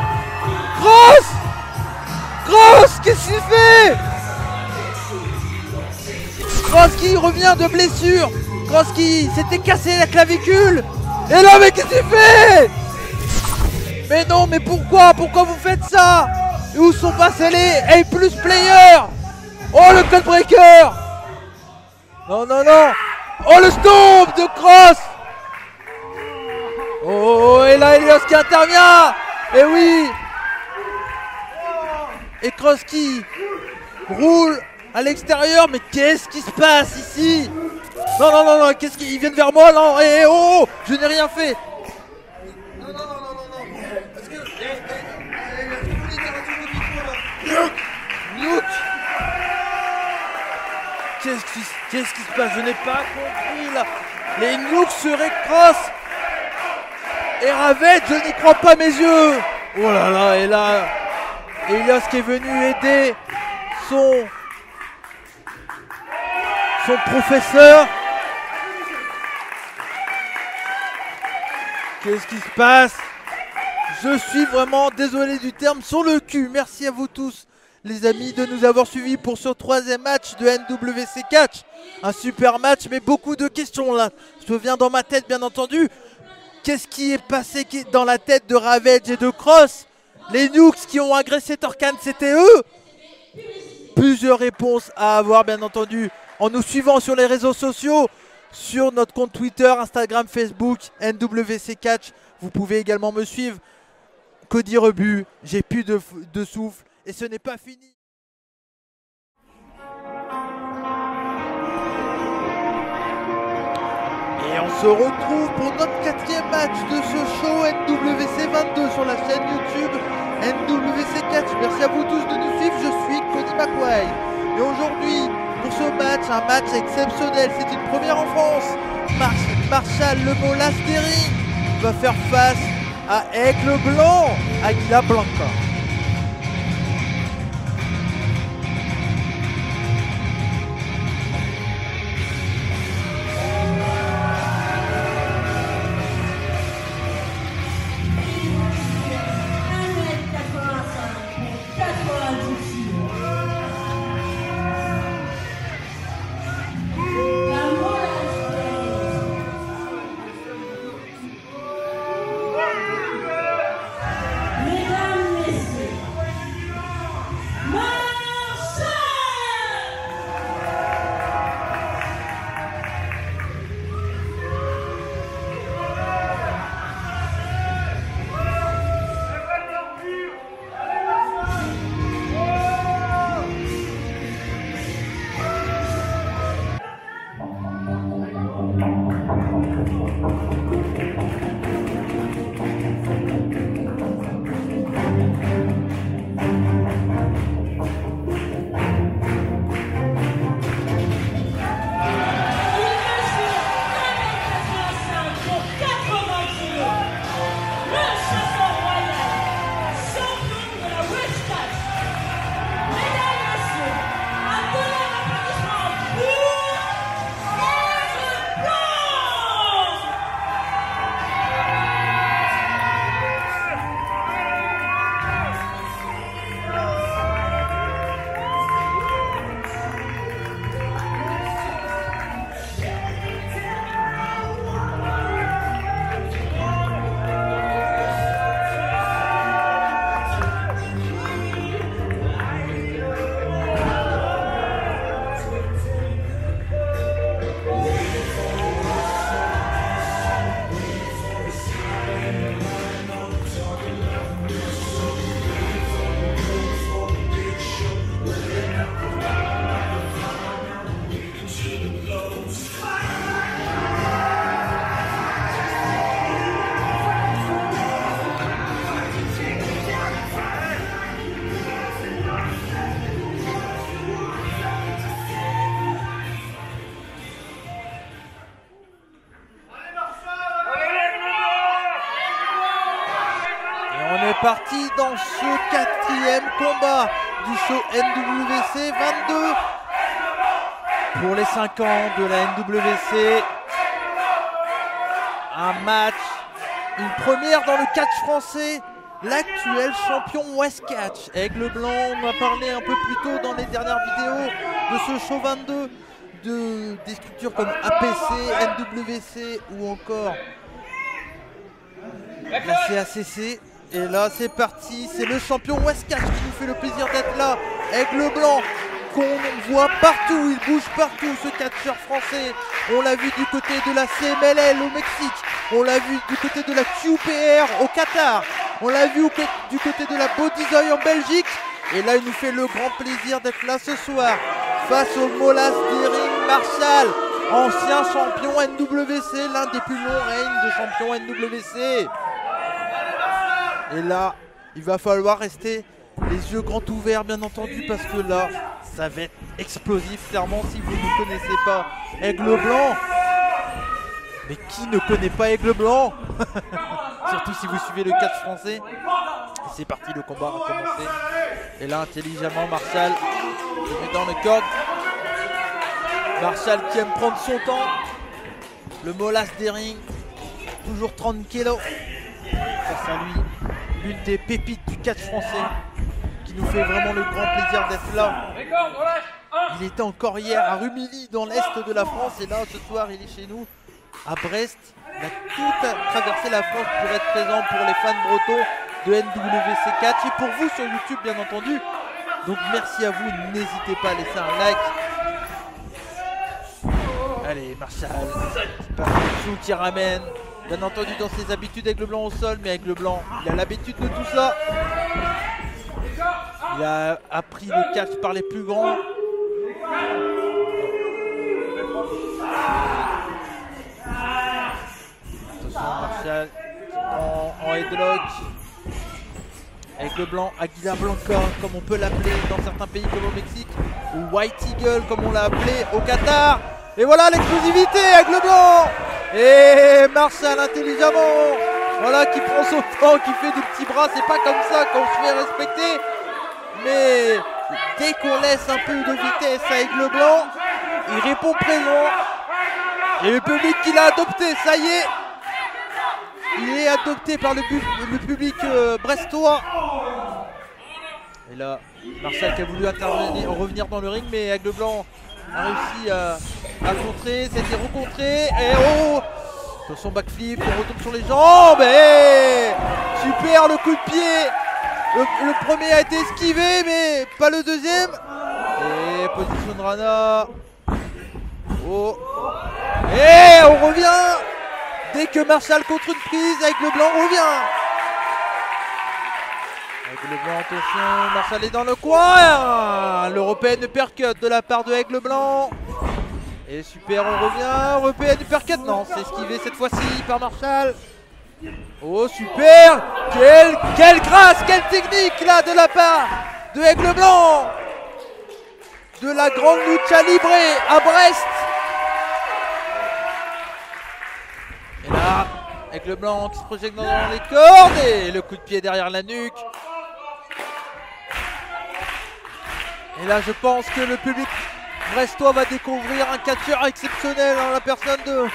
Cross, qu'est-ce qu'il fait? Cross qui revient de blessure. Cross qui s'était cassé la clavicule. Et là, mais qu'est-ce qu'il fait? Mais non, mais pourquoi vous faites ça? Et où sont passés les A+ players? Oh, le codebreaker! Non. Oh, le stomp de Cross! Oh, et là, Elios qui intervient! Et oui! Et Cross qui roule à l'extérieur, mais qu'est-ce qui se passe ici? Non, qu'est-ce qu'ils viennent vers moi, non? Oh, je n'ai rien fait! Nuke. Qu'est-ce qui se passe? Je n'ai pas compris là. Les Nukes seraient Cross et Ravage, je n'y crois pas mes yeux. Oh là là, et là Elios qui est venu aider son professeur. Qu'est-ce qui se passe? Je suis vraiment désolé du terme, sur le cul. Merci à vous tous les amis de nous avoir suivis pour ce troisième match de NWC Catch. Un super match, mais beaucoup de questions là. Je viens dans ma tête bien entendu. Qu'est-ce qui est passé dans la tête de Ravage et de Cross? Les Nukes qui ont agressé Torcan, c'était eux? Plusieurs réponses à avoir bien entendu en nous suivant sur les réseaux sociaux, sur notre compte Twitter, Instagram, Facebook, NWC Catch. Vous pouvez également me suivre. Cody Rebut, j'ai plus de souffle et ce n'est pas fini. Et on se retrouve pour notre quatrième match de ce show NWC 22 sur la chaîne YouTube NWC Catch. Merci à vous tous de nous suivre, je suis Cody McWay. Et aujourd'hui, pour ce match, un match exceptionnel, c'est une première en France. Marshall Lemo Lasteri va faire face à Aigle Blanc, Aguila Blanca. C'est parti dans ce 4e combat du show NWC 22 pour les 5 ans de la NWC. Un match, une première dans le catch français. L'actuel champion West Catch, Aigle Blanc, on a parlé un peu plus tôt dans les dernières vidéos de ce show 22 des structures comme APC, NWC ou encore la CACC. Et là c'est parti, c'est le champion West Catch qui nous fait le plaisir d'être là. Aigle Blanc qu'on voit partout, il bouge partout ce catcheur français. On l'a vu du côté de la CMLL au Mexique, on l'a vu du côté de la QPR au Qatar, on l'a vu du côté de la Bodyzoy en Belgique. Et là il nous fait le grand plaisir d'être là ce soir face au Molas Deering Marshall, ancien champion NWC, l'un des plus longs règnes de champion NWC. Et là il va falloir rester les yeux grands ouverts bien entendu, parce que là ça va être explosif clairement. Si vous ne connaissez pas Aigle Blanc, mais qui ne connaît pas Aigle Blanc surtout si vous suivez le catch français. C'est parti, le combat va commencer. Et là intelligemment Marshall se met dans le code. Marshall qui aime prendre son temps. Le Molas Deering, toujours 30 kg. Face à lui, l'une des pépites du catch français, qui nous fait vraiment le grand plaisir d'être là. Il était encore hier à Rumilly dans l'est de la France, et là ce soir il est chez nous à Brest. Il a tout traversé la France pour être présent pour les fans bretons de NWC Catch et pour vous sur YouTube bien entendu. Donc merci à vous, n'hésitez pas à laisser un like. Allez Marshall, Chou qui ramène, bien entendu dans ses habitudes Aigle Blanc au sol, mais Aigle Blanc il a l'habitude de tout ça. Il a appris le catch par les plus grands. Attention Marshall en headlock. Aigle Blanc, Aguila Blanca comme on peut l'appeler dans certains pays comme au Mexique, ou White Eagle comme on l'a appelé au Qatar. Et voilà l'explosivité, Aigle Blanc. Et Marshall intelligemment, voilà, qui prend son temps, qui fait des petits bras. C'est pas comme ça qu'on se fait respecter. Mais dès qu'on laisse un peu de vitesse à Aigle Blanc, il répond présent. Et le public qui l'a adopté, ça y est, il est adopté par le public brestois. Et là, Marshall qui a voulu intervenir, revenir dans le ring, mais Aigle Blanc a réussi à contrer, c'était recontré. Et oh, sur son backflip, on retombe sur les jambes. Et super le coup de pied. Le premier a été esquivé, mais pas le deuxième. Et position de Rana. Oh. Et on revient. Dès que Marshall contre une prise, Aigle Blanc revient. Aigle Blanc, attention, Marshall est dans le coin. L'européenne uppercut de la part de Aigle Blanc. Et super, on revient. Européenne uppercut, non, c'est esquivé cette fois-ci par Marshall. Oh super, quelle grâce, quelle technique là de la part de Aigle Blanc, de la grande lucha libre à Brest. Et là, Aigle Blanc qui se projette dans les cordes et le coup de pied derrière la nuque. Et là je pense que le public brestois va découvrir un catcheur exceptionnel en la personne de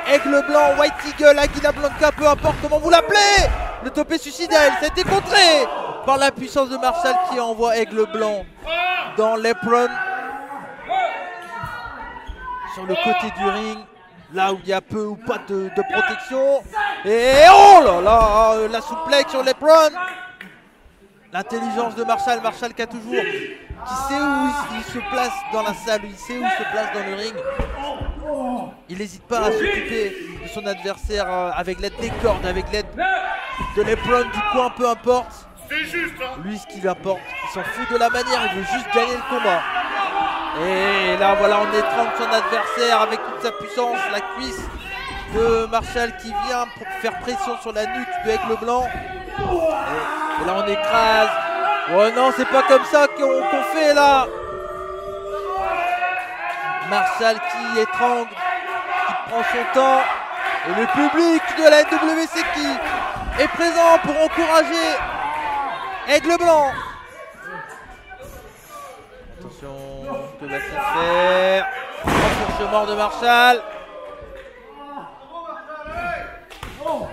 Aigle Blanc, White Eagle, Aguila Blanca, peu importe comment vous l'appelez. Le topé suicidaire, ça a été contré par la puissance de Marshall qui envoie Aigle Blanc dans l'apron sur le côté du ring, là où il y a peu ou pas de protection. Et oh là là, la souplesse sur l'apron. L'intelligence de Marshall qui a toujours, qui sait où il se place dans la salle, il sait où il se place dans le ring. Il n'hésite pas à s'occuper de son adversaire avec l'aide des cordes, avec l'aide de l'apron, du coin, peu importe. Lui, ce qui lui importe, il s'en fout de la manière, il veut juste gagner le combat. Et là, voilà, on étrangle son adversaire avec toute sa puissance, la cuisse de Marshall qui vient pour faire pression sur la nuque de Aigle Blanc. Et là, on écrase. Oh non, c'est pas comme ça qu'on fait là. Marshall qui étrangle, qui prend son temps. Et le public de la NWC est présent pour encourager Aigle Blanc. Attention, que va-t-il faire? Sur mort de Marshall.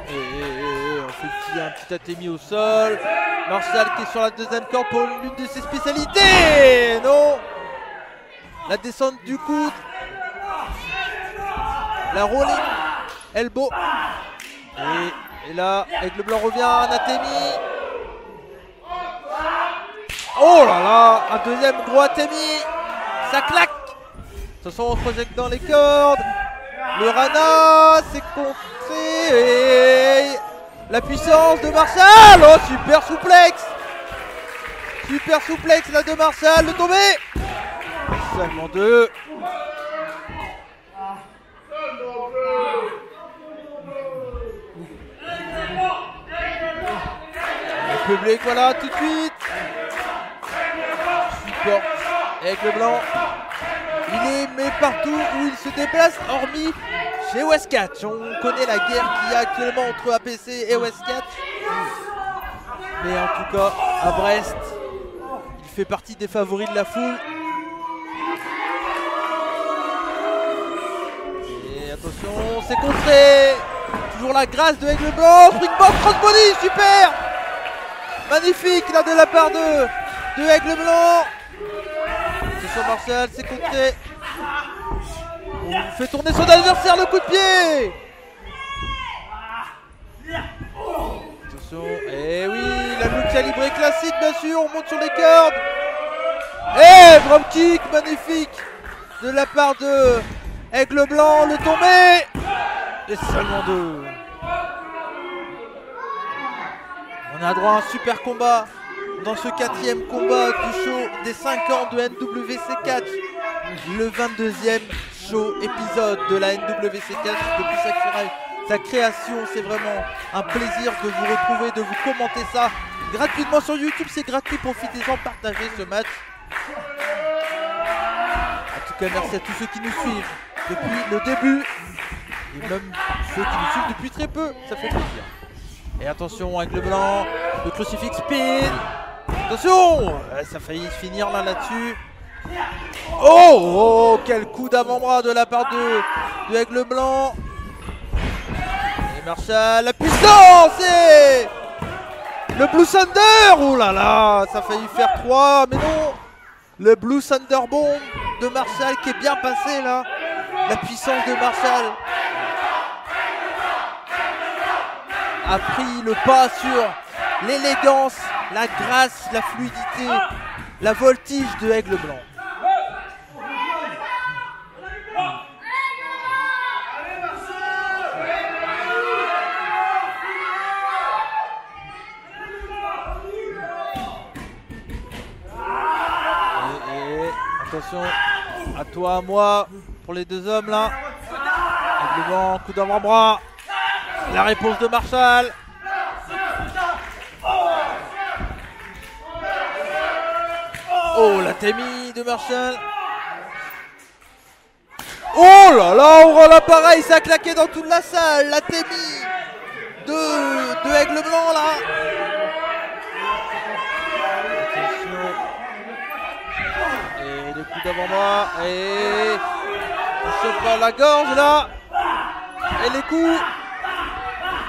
Et on fait un petit Atemi au sol. Marshall qui est sur la deuxième corde pour l'une de ses spécialités. Non. La descente du coude. La rolling elbow. Et là, Aigle Blanc revient, un Atemi. Oh là là, un deuxième gros Atemi. Ça claque. De toute façon, on se projette dans les cordes. Le Rana, c'est contré. Et la puissance de Marshall. Oh, super souplex. Super souplex là de Marshall. Le tombé. Seulement deux. Le public, voilà, tout de suite. Support Aigle Blanc. Il est aimé partout où il se déplace, hormis chez Westcatch. On connaît la guerre qu'il y a actuellement entre APC et Westcatch. Mais en tout cas, à Brest, il fait partie des favoris de la foule. Et attention, c'est contré. Toujours la grâce de Aigle Blanc. Springboard crossbody, super. Magnifique là de la part de Aigle Blanc. Attention Marshall, c'est contré. On fait tourner son adversaire, le coup de pied. Attention, et oui, la loupe calibrée classique bien sûr, on monte sur les cordes. Et drop kick, magnifique de la part de Aigle Blanc, le tombé. Et seulement deux. On a droit à un super combat dans ce 4e combat du show des 5 ans de NWC Catch. Le 22e show épisode de la NWC Catch depuis sa création. C'est vraiment un plaisir de vous retrouver, de vous commenter ça gratuitement sur YouTube. C'est gratuit, profitez-en, partagez ce match. En tout cas, merci à tous ceux qui nous suivent depuis le début. Et même ceux qui nous suivent depuis très peu, ça fait plaisir. Et attention, Aigle Blanc, le crucifix spin. Attention, ça a failli se finir là-dessus. Oh, quel coup d'avant-bras de la part de Aigle Blanc. Et Marshall, la puissance et le Blue Thunder. Oh là là, ça a failli faire 3, mais non. Le Blue Thunder Bomb de Marshall qui est bien passé là. La puissance de Marshall a pris le pas sur l'élégance, la grâce, la fluidité, la voltige de Aigle Blanc. Et attention, à toi, à moi, pour les deux hommes là. Aigle Blanc, coup d'avant-bras. La réponse de Marshall. Oh, la Temi de Marshall. Oh là là, on rend l'appareil, ça a claqué dans toute la salle. La Temi de Aigle Blanc là. Attention. Et le coup d'avant-bras. Et on chope pas la gorge là. Et les coups.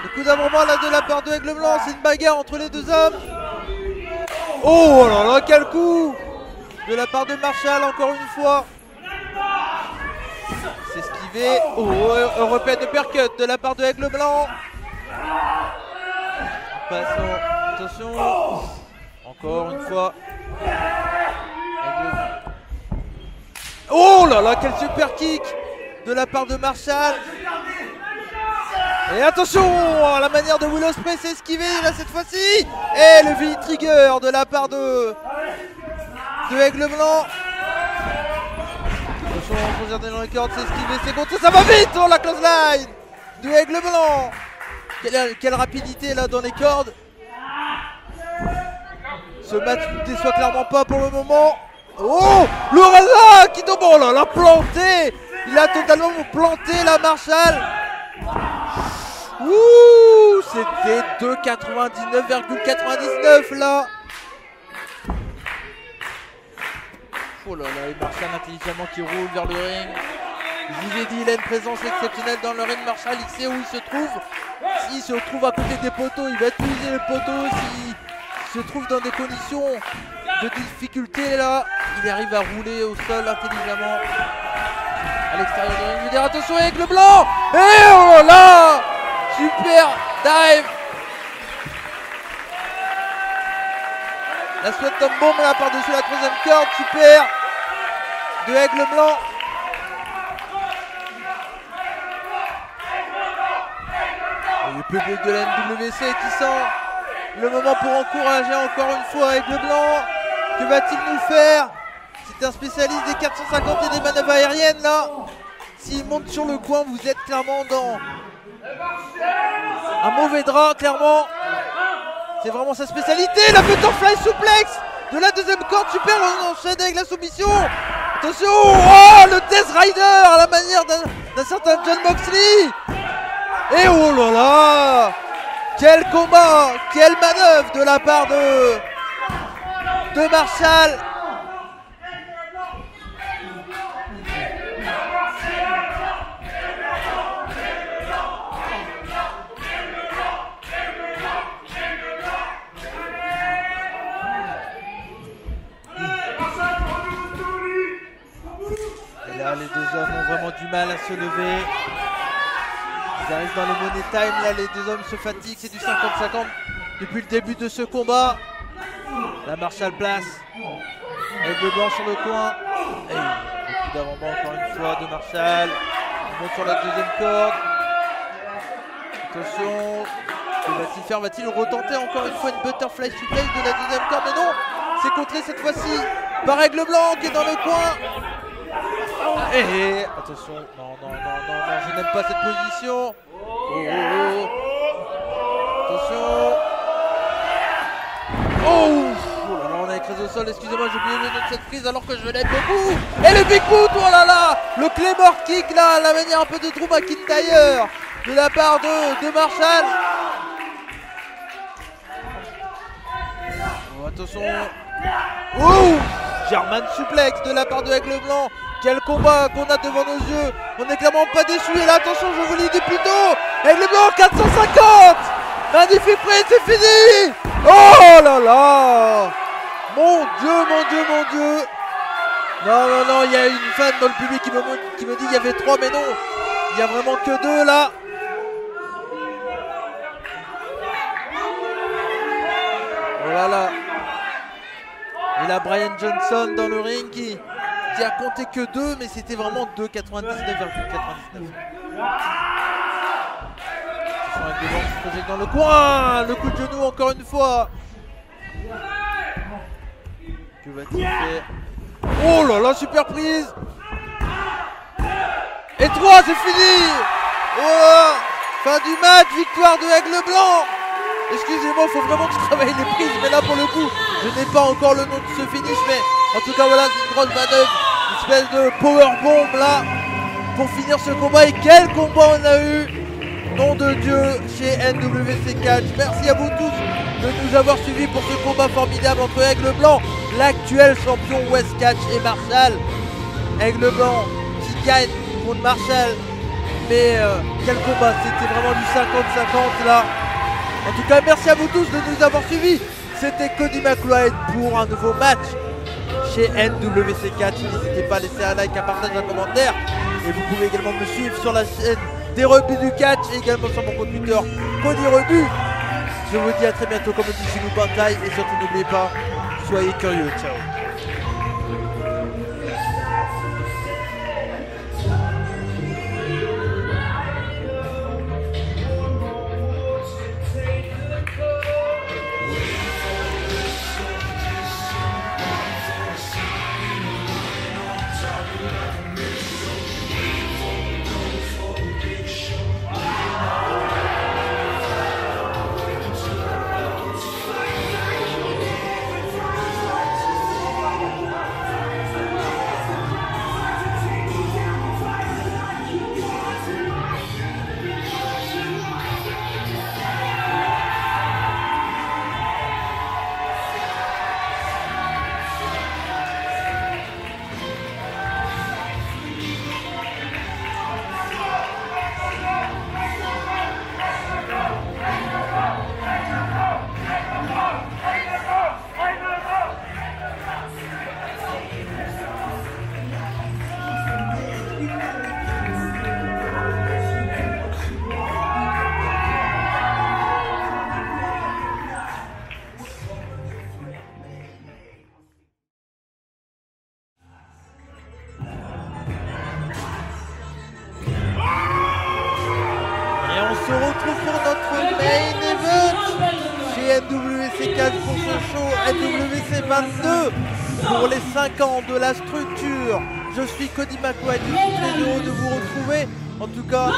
Le coup d'avant-bras là de la part de Aigle Blanc, c'est une bagarre entre les deux hommes. Oh là là, quel coup de la part de Marshall encore une fois. C'est esquivé. Oh, européenne de percut de la part de Aigle Blanc. Passons. Attention. Encore une fois. Oh là là, quel super kick de la part de Marshall. Et attention à la manière de Will Ospreay s'est esquivé là cette fois-ci. Et le V-trigger de la part de Aigle Blanc. Attention, on regarde dans les cordes, c'est esquivé, c'est contre, ça va vite. Oh, la close line de Aigle Blanc. Quelle rapidité là dans les cordes. Ce match ne déçoit clairement pas pour le moment. Oh, le Rana qui tombe. Oh là là, planté. Il a totalement planté la Marshall. Ouh, c'était 2,99,99 là. Oh là là, et Marshall intelligemment qui roule vers le ring. Je vous ai dit, il a une présence exceptionnelle dans le ring. Marshall, il sait où il se trouve. S'il se trouve à côté des poteaux, il va utiliser les poteaux. S'il se trouve dans des conditions de difficulté là, il arrive à rouler au sol intelligemment. À l'extérieur du ring, je veux dire attention avec le blanc. Et oh là, super dive. La Swanton Bomb là par-dessus la troisième corde, super de Aigle Blanc. Et le public de la NWC qui sent le moment pour encourager encore une fois Aigle Blanc. Que va-t-il nous faire? C'est un spécialiste des 450 et des manœuvres aériennes là. S'il monte sur le coin, vous êtes clairement dans un mauvais drap, clairement. C'est vraiment sa spécialité. La butterfly suplex de la deuxième corde. Super, on enchaîne avec la soumission. Attention, oh, le Death Rider à la manière d'un certain Jon Moxley. Et oh là là, quel combat, quelle manœuvre de la part de Marshall. Les deux hommes ont vraiment du mal à se lever. Ils arrivent dans le money time. Là, les deux hommes se fatiguent. C'est du 50-50 depuis le début de ce combat. La Marshall place. Aigle Blanc sur le coin. Et le coup d'avant-bras encore une fois de Marshall. Il monte sur la deuxième corde. Attention. Que va-t-il faire? Va-t-il retenter encore une fois une butterfly suplex de la deuxième corde? Mais non, c'est contré cette fois-ci par Aigle Blanc qui est dans le coin. Et attention, non, je n'aime pas cette position. Oh. Attention. Oh là là, on a écrasé au sol, excusez-moi, j'ai oublié le nom de cette prise alors que je l'aime beaucoup. Et le big boot, oh là là, le Claymore kick là, la manière un peu de Drew McIntyre de la part de Marshall. Oh, attention. Oh, German suplex de la part de Aigle Blanc. Quel combat qu'on a devant nos yeux. On n'est clairement pas déçus. Et là, attention, je vous l'ai dit plus tôt. Aigle Blanc, 450. Magnifique prix, c'est fini. Oh là là. Mon Dieu. Non, il y a une fan dans le public qui me dit qu'il y avait 3, mais non. Il n'y a vraiment que 2 là. Oh là là. Et là, Brian Johnson dans le ring qui a compté que 2, mais c'était vraiment 2,99,99. Avec des bancs qui se projettent dans le coin. Le coup de genou encore une fois. Que va-t-il faire? Oh là là, super prise. Et 3, c'est fini. Oh, fin du match, victoire de Aigle Blanc. Excusez-moi, il faut vraiment que je travaille les prises, mais là pour le coup, je n'ai pas encore le nom de ce finish, mais en tout cas voilà, c'est une grosse manœuvre, une espèce de powerbomb là, pour finir ce combat. Et quel combat on a eu, nom de Dieu, chez NWC Catch. Merci à vous tous de nous avoir suivis pour ce combat formidable entre Aigle Blanc, l'actuel champion West Catch, et Marshall. Aigle Blanc qui gagne contre Marshall, mais quel combat, c'était vraiment du 50-50 là. En tout cas, merci à vous tous de nous avoir suivis. C'était Cody McLeod pour un nouveau match chez NWC Catch. N'hésitez pas à laisser un like, un partage, un commentaire. Et vous pouvez également me suivre sur la chaîne des Rebuts du Catch et également sur mon compte Twitter, Cody Rebut. Je vous dis à très bientôt, comme on dit chez nous, bataille. Et surtout, n'oubliez pas, soyez curieux. Ciao. NWC 4 pour ce show NWC 22 pour les 5 ans de la structure. Je suis Cody McWhite, je suis très heureux de vous retrouver. En tout cas,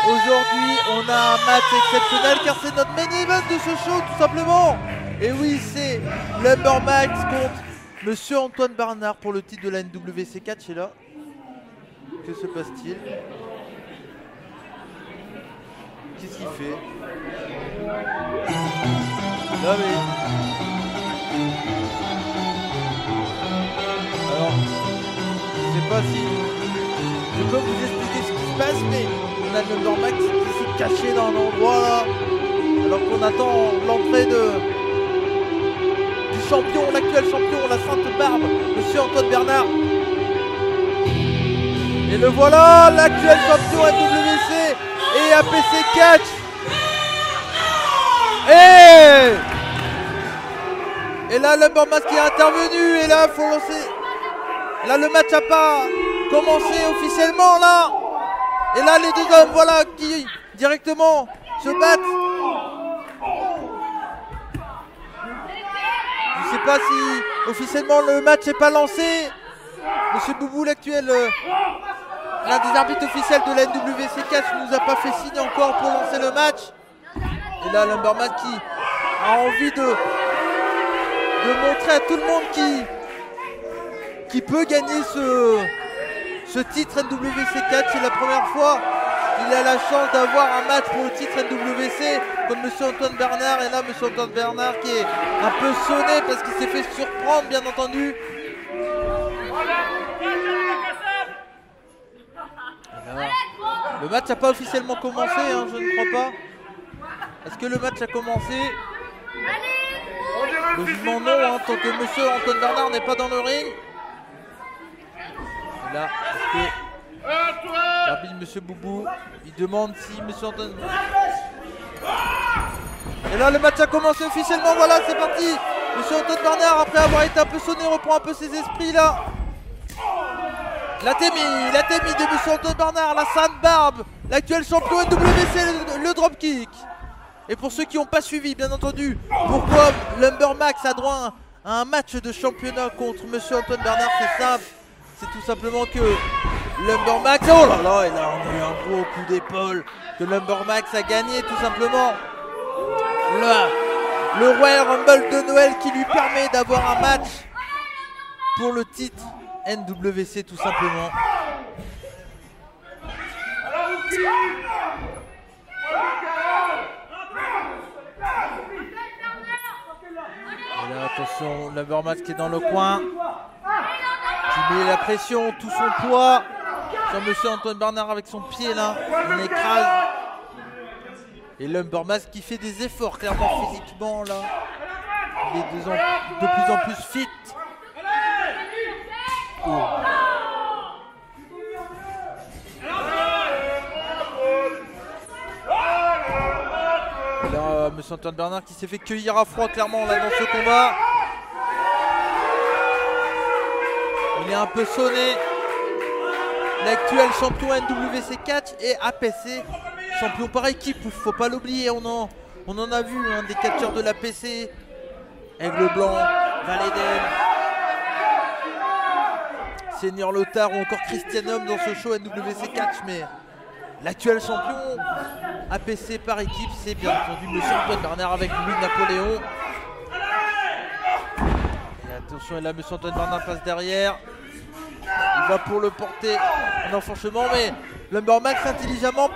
aujourd'hui, on a un match exceptionnel car c'est notre main event de ce show tout simplement. Et oui, c'est Lumbermax contre Monsieur Antoine Barnard pour le titre de la NWC 4. C'est là. Que se passe-t-il? Qu'est-ce qu'il fait? Là, mais... Alors, je sais pas si je peux vous expliquer ce qui se passe, mais on a le Lumbermax qui s'est caché dans un endroit là, alors qu'on attend l'entrée du champion, l'actuel champion, la Sainte Barbe, Monsieur Antoine Barnard. Et le voilà, l'actuel champion NWC et APC Catch. Et là, Lumbermax qui est intervenu, et là, faut lancer. Là, le match n'a pas commencé officiellement, là. Et là, les deux hommes, voilà, qui directement se battent. Je sais pas si officiellement le match n'est pas lancé. Monsieur Boubou, l'actuel, l'un des arbitres officiels de la NWC 4, ne nous a pas fait signe encore pour lancer le match. Et là, Lumbermax qui a envie de montrer à tout le monde qui peut gagner ce titre NWC 4. C'est la première fois qu'il a la chance d'avoir un match pour le titre NWC contre Monsieur Antoine Barnard. Et là, Monsieur Antoine Barnard qui est un peu sonné parce qu'il s'est fait surprendre, bien entendu. Là, le match n'a pas officiellement commencé, hein, je ne crois pas. Est-ce que le match a commencé? Logiquement non, hein, tant que Monsieur Antoine Barnard n'est pas dans le ring. Et là, est-ce que l'arbitre Monsieur Boubou, il demande si Monsieur Antoine... Et là, le match a commencé officiellement, voilà, c'est parti. Monsieur Antoine Barnard, après avoir été un peu sonné, reprend un peu ses esprits là. La Témi de Monsieur Antoine Barnard, la Sainte Barbe, l'actuel champion NWC, le dropkick. Et pour ceux qui n'ont pas suivi, bien entendu, pourquoi Lumbermax a droit à un match de championnat contre Monsieur Antoine Barnard, c'est simple. C'est tout simplement que Lumbermax, oh là là, et là on a eu un gros coup d'épaule, que Lumbermax a gagné tout simplement le Royal Rumble de Noël qui lui permet d'avoir un match pour le titre NWC tout simplement. Et là, attention, Lumbermax qui est dans le coin, qui met la pression, tout son poids sur Monsieur Antoine Barnard avec son pied là, on écrase. Et Lumbermax qui fait des efforts clairement physiquement là, il est de plus en plus fit. Oh. Et là, Monsieur Antoine Barnard qui s'est fait cueillir à froid clairement là dans ce combat. Il est un peu sonné. L'actuel champion NWC 4 et APC, champion par équipe, il ne faut pas l'oublier. On en a vu hein, des catcheurs de l'APC, Aigle Blanc, Valéden, Seigneur Lothar ou encore Christianum dans ce show NWC 4, mais l'actuel champion APC par équipe, c'est bien entendu Monsieur Antoine Barnard avec Louis Napoléon. Et attention, et là Monsieur Antoine Barnard passe derrière. Il va pour le porter en enfoncement, mais Lumbermax intelligemment,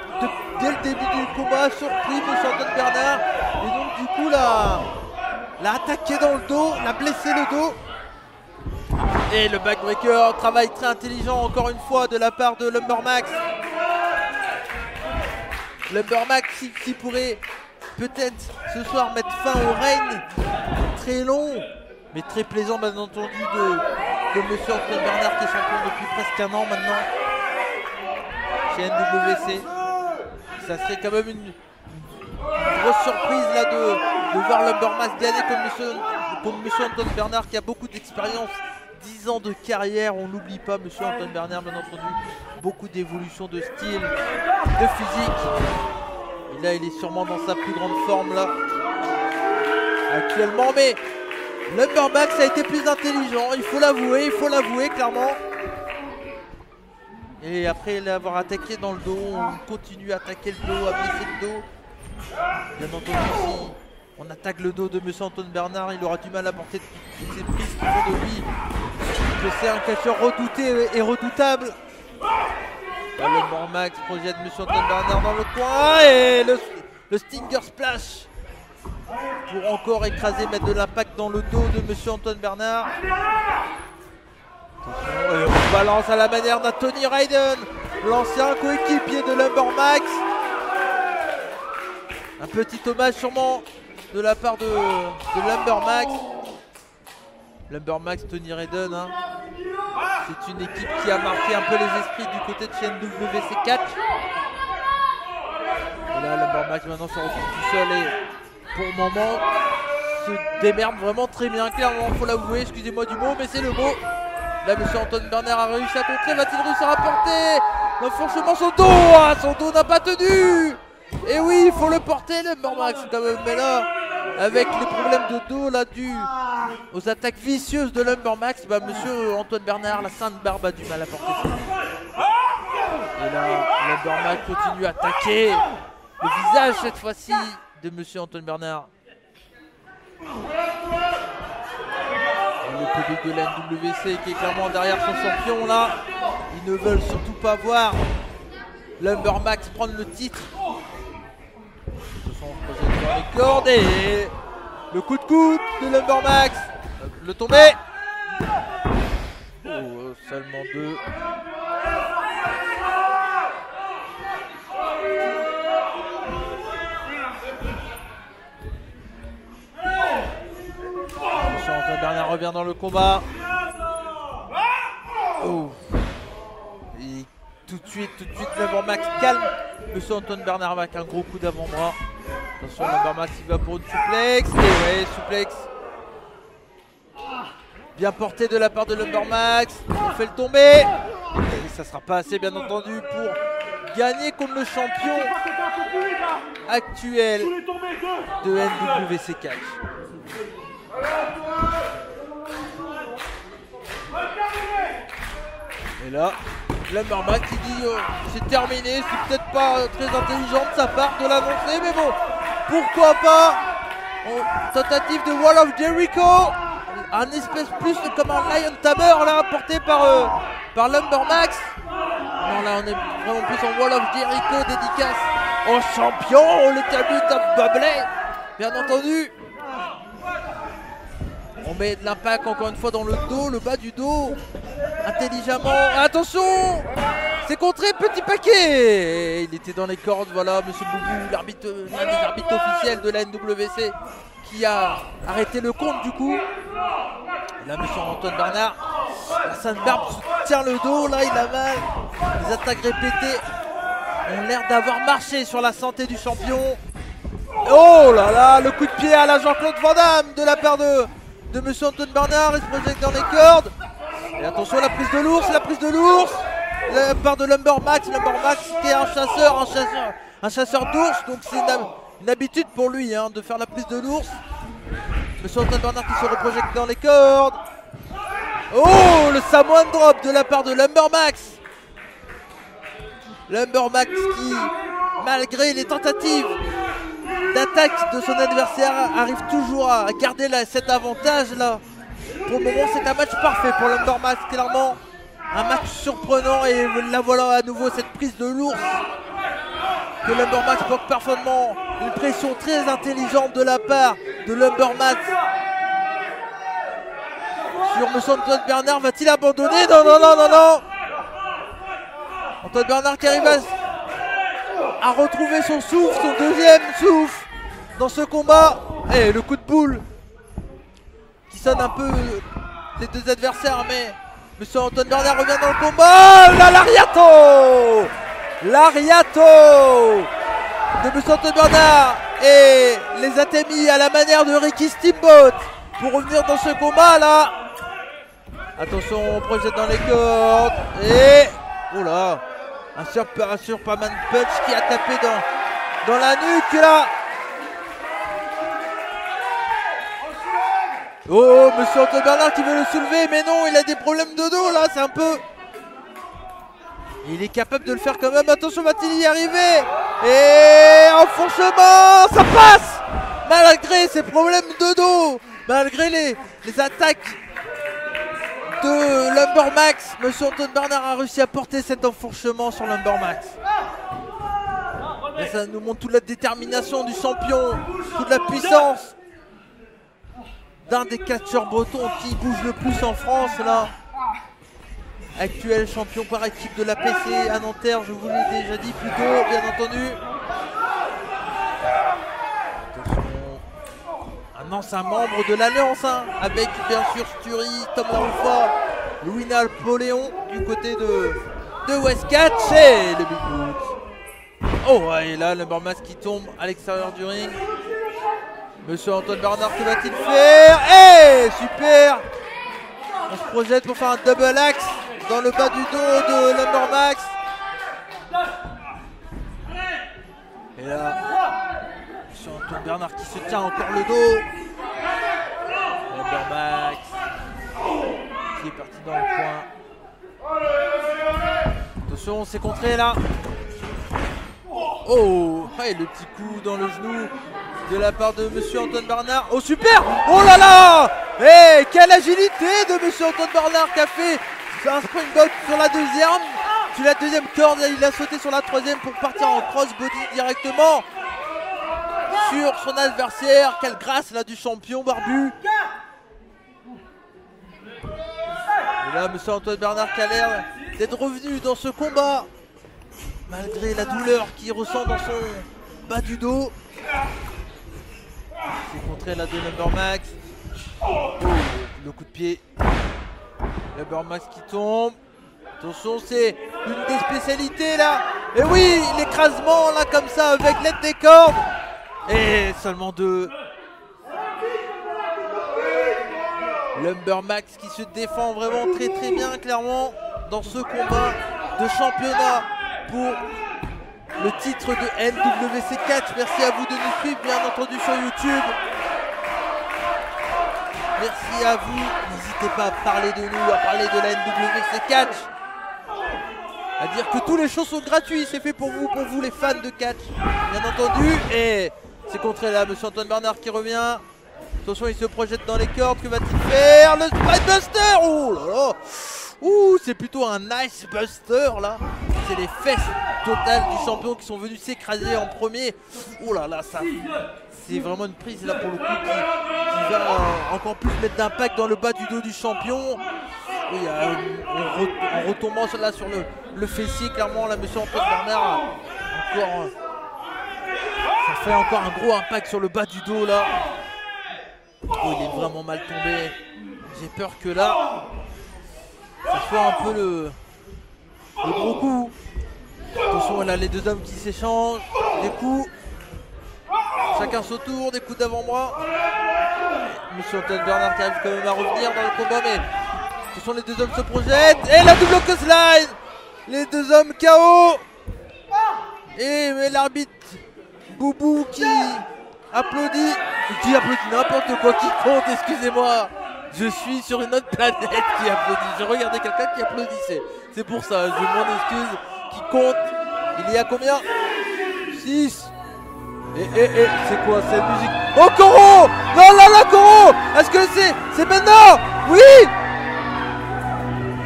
dès le début du combat, a surpris Monsieur Antoine Barnard. Et donc du coup l'a attaqué dans le dos, l'a blessé le dos. Et le backbreaker, travail très intelligent encore une fois de la part de Lumbermax. Lumbermax qui pourrait peut-être ce soir mettre fin au règne très long, mais très plaisant bien entendu de Monsieur Antoine Barnard qui est champion depuis presque un an maintenant chez NWC. Ça serait quand même une grosse surprise là de voir Lumbermax gagner comme Monsieur Antoine Barnard qui a beaucoup d'expérience, 10 ans de carrière, on n'oublie pas Monsieur Antoine Barnard bien entendu, beaucoup d'évolution de style, de physique. Et là il est sûrement dans sa plus grande forme là. actuellement, mais Lumbermax a été plus intelligent, il faut l'avouer clairement. Et après l'avoir attaqué dans le dos, on continue à attaquer le dos, à blesser le dos. Bien entendu, si on attaque le dos de M. Antoine Bernard, il aura du mal à porter toutes ces prises qui font de lui que c'est un catcheur redouté et redoutable. Lumbermax projette M. Antoine Bernard dans le coin et le Stinger Splash pour encore écraser, mettre de l'impact dans le dos de M. Antoine Bernard. Et on balance à la manière d'un Tony Raiden, l'ancien coéquipier de Lumbermax. Un petit hommage sûrement de la part de Lumbermax. Lumbermax, Tony Raiden, hein. C'est une équipe qui a marqué un peu les esprits du côté de chez NWC Catch. Et là, Lumbermax maintenant se retrouve tout seul et pour le moment se démerde vraiment très bien. Clairement, faut l'avouer, excusez-moi du mot, mais c'est le mot. Là, M. Antoine Bernard a réussi à contrer. Va-t-il réussir à porter l'enfoncement son dos? Ah, son dos n'a pas tenu. Et oui, il faut le porter, Lumbermax quand même. Mais là, avec les problèmes de dos là dus aux attaques vicieuses de Lumbermax, bah, M. Antoine Bernard, la sainte barbe, a du mal à porter son dos. Et là, Lumbermax continue à attaquer le visage cette fois-ci de M. Antoine Bernard. Le public de la NWC qui est clairement derrière son champion là. Ils ne veulent surtout pas voir Lumbermax prendre le titre. Ils se sont projetés dans les cordes et le coup de coude de Lumbermax. Le tombé. Oh, seulement 2. Antoine Bernard revient dans le combat. Oh. Et tout de suite, Lumbermax calme Monsieur Antoine Bernard avec un gros coup d'avant-bras. Attention, Lumbermax il va pour une suplex. Et ouais, suplex. Bien porté de la part de Lumbermax. On fait le tomber. Et ça sera pas assez bien entendu pour gagner contre le champion actuel de NWC Catch. Et là, Lumbermax qui dit c'est terminé, c'est peut-être pas très intelligent de sa part de l'annoncer, mais bon, pourquoi pas. Tentative de Wall of Jericho, un espèce plus comme un Lion Tamer là, porté par Lumbermax. Non, là on est vraiment plus en Wall of Jericho, dédicace au champion, l'établi Top Bubbly, bien entendu. On met de l'impact encore une fois dans le dos, le bas du dos, intelligemment. Attention, c'est contré, petit paquet. Il était dans les cordes, voilà, Monsieur Boubou, l'arbitre, l'un des arbitres officiels de la NWC, qui a arrêté le compte du coup. Et là, Monsieur Antoine Bernard, la sainte barbe tient le dos, là il a mal. Les attaques répétées ont l'air d'avoir marché sur la santé du champion. Oh là là, le coup de pied à la Jean-Claude Van Damme de la part de Monsieur Antoine Bernard, il se projette dans les cordes. Et attention, la prise de l'ours, de la part de Lumbermax. Lumbermax qui est un chasseur d'ours, donc c'est une habitude pour lui hein, de faire la prise de l'ours. Monsieur Antoine Bernard qui se reprojette dans les cordes. Oh, le Samoan drop de la part de Lumbermax. Lumbermax qui, malgré les tentatives d'attaque de son adversaire, arrive toujours à garder cet avantage là. Pour le moment c'est un match parfait pour Lumbermax, clairement un match surprenant et là voilà à nouveau cette prise de l'ours que Lumbermax bloque parfaitement, une pression très intelligente de la part de Lumbermax sur M. Antoine Bernard. Va-t-il abandonner? Non, non, non, non, non. Antoine Bernard qui arrive à retrouver son souffle, son deuxième souffle dans ce combat. Et le coup de boule qui sonne un peu les deux adversaires, mais M. Antoine Bernard revient dans le combat. Là, l'Ariato de M. Antoine Bernard et les Atemi à la manière de Ricky Steamboat pour revenir dans ce combat là. Attention, on projette dans les cordes et oh là, un Superman Punch qui a tapé dans la nuque là. Oh, monsieur Antoine Bernard qui veut le soulever, mais non, il a des problèmes de dos là, c'est un peu... Il est capable de le faire quand même, attention, va-t-il y arriver? Et enfoncement, ça passe! Malgré ses problèmes de dos, malgré les attaques de Lumbermax, monsieur Antoine Bernard a réussi à porter cet enfourchement sur Lumbermax. Et ça nous montre toute la détermination du champion, toute la puissance d'un des catcheurs bretons qui bouge le plus en France là. Actuel champion par équipe de la PC à Nanterre, je vous l'ai déjà dit plus tôt, bien entendu. Maintenant c'est un membre de l'Alliance, hein, avec bien sûr Sturi, Tom Laroufa, Louis Napoléon du côté de Westcatch et le Big Boot. Oh, et là Lumbermax qui tombe à l'extérieur du ring. Monsieur Antoine Bernard, que va-t-il faire? Eh, super! On se projette pour faire un double axe dans le bas du dos de Lumbermax. Et là, monsieur Antoine Bernard qui se tient encore le dos. Lumbermax qui est parti dans le coin. Attention, c'est contré là. Oh, et le petit coup dans le genou de la part de monsieur Antoine Bernard. Oh, super! Oh là là! Eh, quelle agilité de monsieur Antoine Bernard qui a fait un springboard sur la deuxième corde. Il a sauté sur la troisième pour partir en crossbody directement sur son adversaire. Quelle grâce là du champion barbu. Et là, monsieur Antoine Bernard qui a l'air d'être revenu dans ce combat malgré la douleur qu'il ressent dans son bas du dos. C'est contré là de Lumbermax. Oh, le coup de pied. Lumbermax qui tombe. Attention, c'est une des spécialités là. Et oui, l'écrasement là comme ça avec l'aide des cordes. Et seulement deux. Lumbermax qui se défend vraiment très très bien clairement dans ce combat de championnat pour le titre de NWC Catch. Merci à vous de nous suivre bien entendu sur YouTube. Merci à vous. N'hésitez pas à parler de nous, à parler de la NWC Catch. À dire que tous les shows sont gratuits. C'est fait pour vous les fans de catch. Bien entendu. Et c'est contré là, monsieur Antoine Bernard qui revient. Attention, il se projette dans les cordes. Que va-t-il faire? Le Spinebuster. Oh là là. Ouh, c'est plutôt un nice buster là. C'est les fesses totales du champion qui sont venus s'écraser en premier. Oh là là, ça, c'est vraiment une prise là pour le coup qui va encore plus mettre d'impact dans le bas du dos du champion. Oui, en retombant là sur le fessier, clairement là, monsieur Antoine Bernard encore, ça fait encore un gros impact sur le bas du dos là. Oh, il est vraiment mal tombé. J'ai peur que là ça soit un peu le gros coup. Attention, là les deux hommes qui s'échangent des coups. Chacun son tour, des coups d'avant-bras. Monsieur Antoine Bernard qui arrive quand même à revenir dans le combat, mais ce sont les deux hommes se projettent. Et la double clothesline. Les deux hommes KO. Et mais l'arbitre Boubou qui applaudit. Qui applaudit n'importe quoi, qui compte, excusez-moi. Je suis sur une autre planète qui applaudit. J'ai regardé quelqu'un qui applaudissait. C'est pour ça, je m'en excuse. Qui compte. Il y a combien? 6. C'est quoi cette musique? Oh, Koro! Non, là, Koro! Est-ce que c'est maintenant? Oui!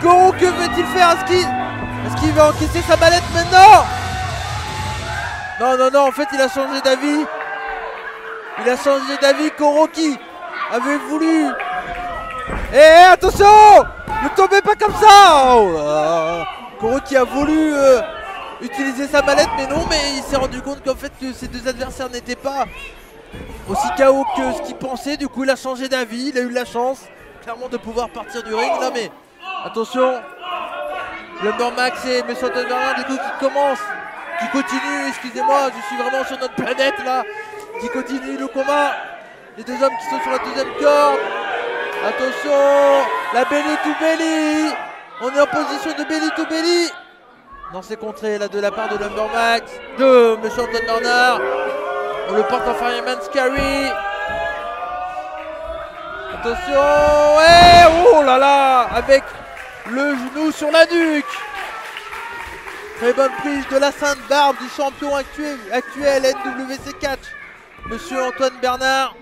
Koro, que veut-il faire? Est-ce qu'il va encaisser sa mallette maintenant? Non, en fait, il a changé d'avis. Il a changé d'avis, Koro qui avait voulu... Eh, attention! Ne tombez pas comme ça! Oh là. Koro qui a voulu utiliser sa mallette, mais non, mais il s'est rendu compte qu'en fait que ses deux adversaires n'étaient pas aussi KO que ce qu'il pensait. Du coup, il a changé d'avis, il a eu la chance clairement de pouvoir partir du ring. Là, mais attention, Lumbermax et monsieur Antoine Bernard, du coup, qui continue, excusez-moi, je suis vraiment sur notre planète là, qui continue le combat. Les deux hommes qui sont sur la deuxième corde. Attention, la belly to belly. On est en position de belly to belly. Non, c'est contré là de la part de Lumbermax, de monsieur Antoine Bernard. On le porte en Fireman's Carry. Attention. Et oh là là, avec le genou sur la nuque. Très bonne prise de la sainte barbe du champion actuel NWC Catch, Monsieur Antoine Bernard.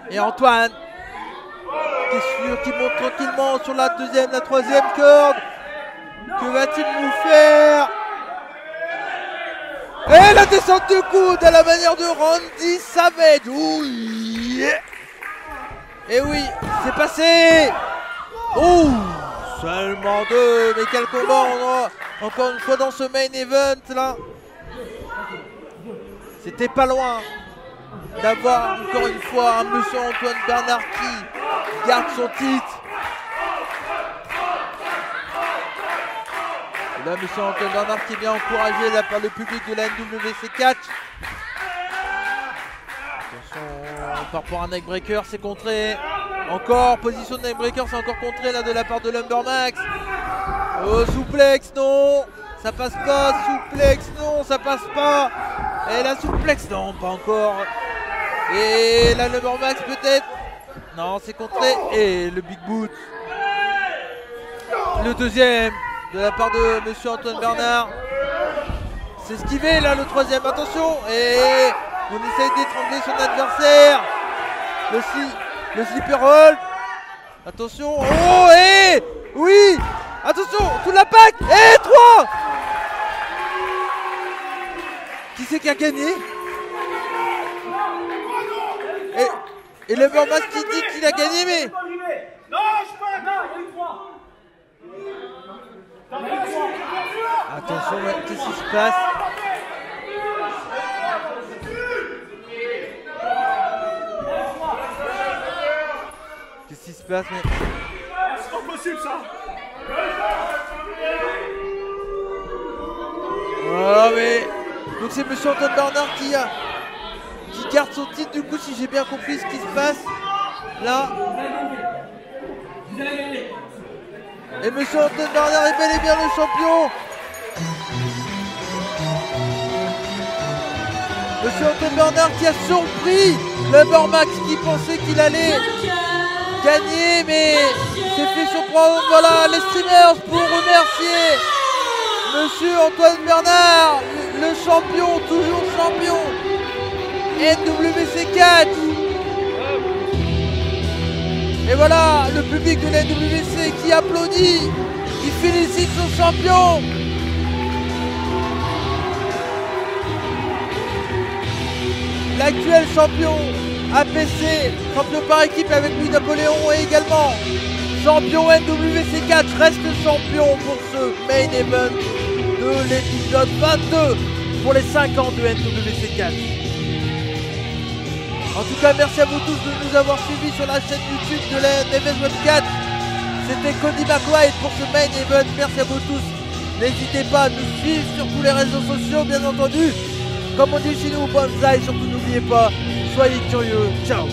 Et Antoine qui monte tranquillement sur la deuxième, la troisième corde. Que va-t-il nous faire? Et la descente de coude à la manière de Randy Savage. Oh, yeah. Et oui, c'est passé. Oh, seulement deux. Mais quel combat on a encore une fois dans ce main event là. C'était pas loin d'avoir encore une fois un monsieur Antoine Bernard qui garde son titre. Et là, monsieur Antoine Bernard qui est bien encouragé là par le public de la NWC Catch. Attention, on part pour un neckbreaker, c'est contré. Encore, position de neckbreaker, c'est encore contré là de la part de Lumbermax. Oh, souplex, non. Ça passe pas, souplex, non, ça passe pas. Et la souplex, non, pas encore. Et la Lumbermax peut-être. Non, c'est contré. Et le big boot. Le deuxième de la part de monsieur Antoine Bernard. C'est esquivé là le troisième, attention. Et on essaye d'étrangler son adversaire. Le slipper hold. Attention. Oh, et oui. Attention, tout la pack. Et 3. Qui c'est qui a gagné? Et le Lumbermax qui dit qu'il a gagné, mais... Non, je peux. Non, il y a eu 3. Attention, qu'est-ce qui se passe? Qu'est-ce qui se passe, mais... C'est pas possible, ça. Oh, mais... Donc c'est monsieur Antoine Bernard qui garde son titre, du coup, si j'ai bien compris ce qui se passe. Là... Et monsieur Antoine Bernard est bel et bien le champion. Monsieur Antoine Bernard qui a surpris Lumbermax qui pensait qu'il allait gagner, mais s'est fait surprendre. Voilà les streamers pour remercier monsieur Antoine Bernard, le champion, toujours champion NWC Catch. Et voilà le public de la NWC qui applaudit, qui félicite son champion. L'actuel champion APC, champion par équipe avec Louis Napoléon et également champion NWC Catch, reste champion pour ce main event de l'épisode 22 pour les 5 ans de NWC Catch. En tout cas, merci à vous tous de nous avoir suivis sur la chaîne YouTube de la NWC. C'était Cody McWhite pour ce main event. Merci à vous tous. N'hésitez pas à nous suivre sur tous les réseaux sociaux, bien entendu. Comme on dit chez nous, bonsaï, surtout n'oubliez pas, soyez curieux. Ciao.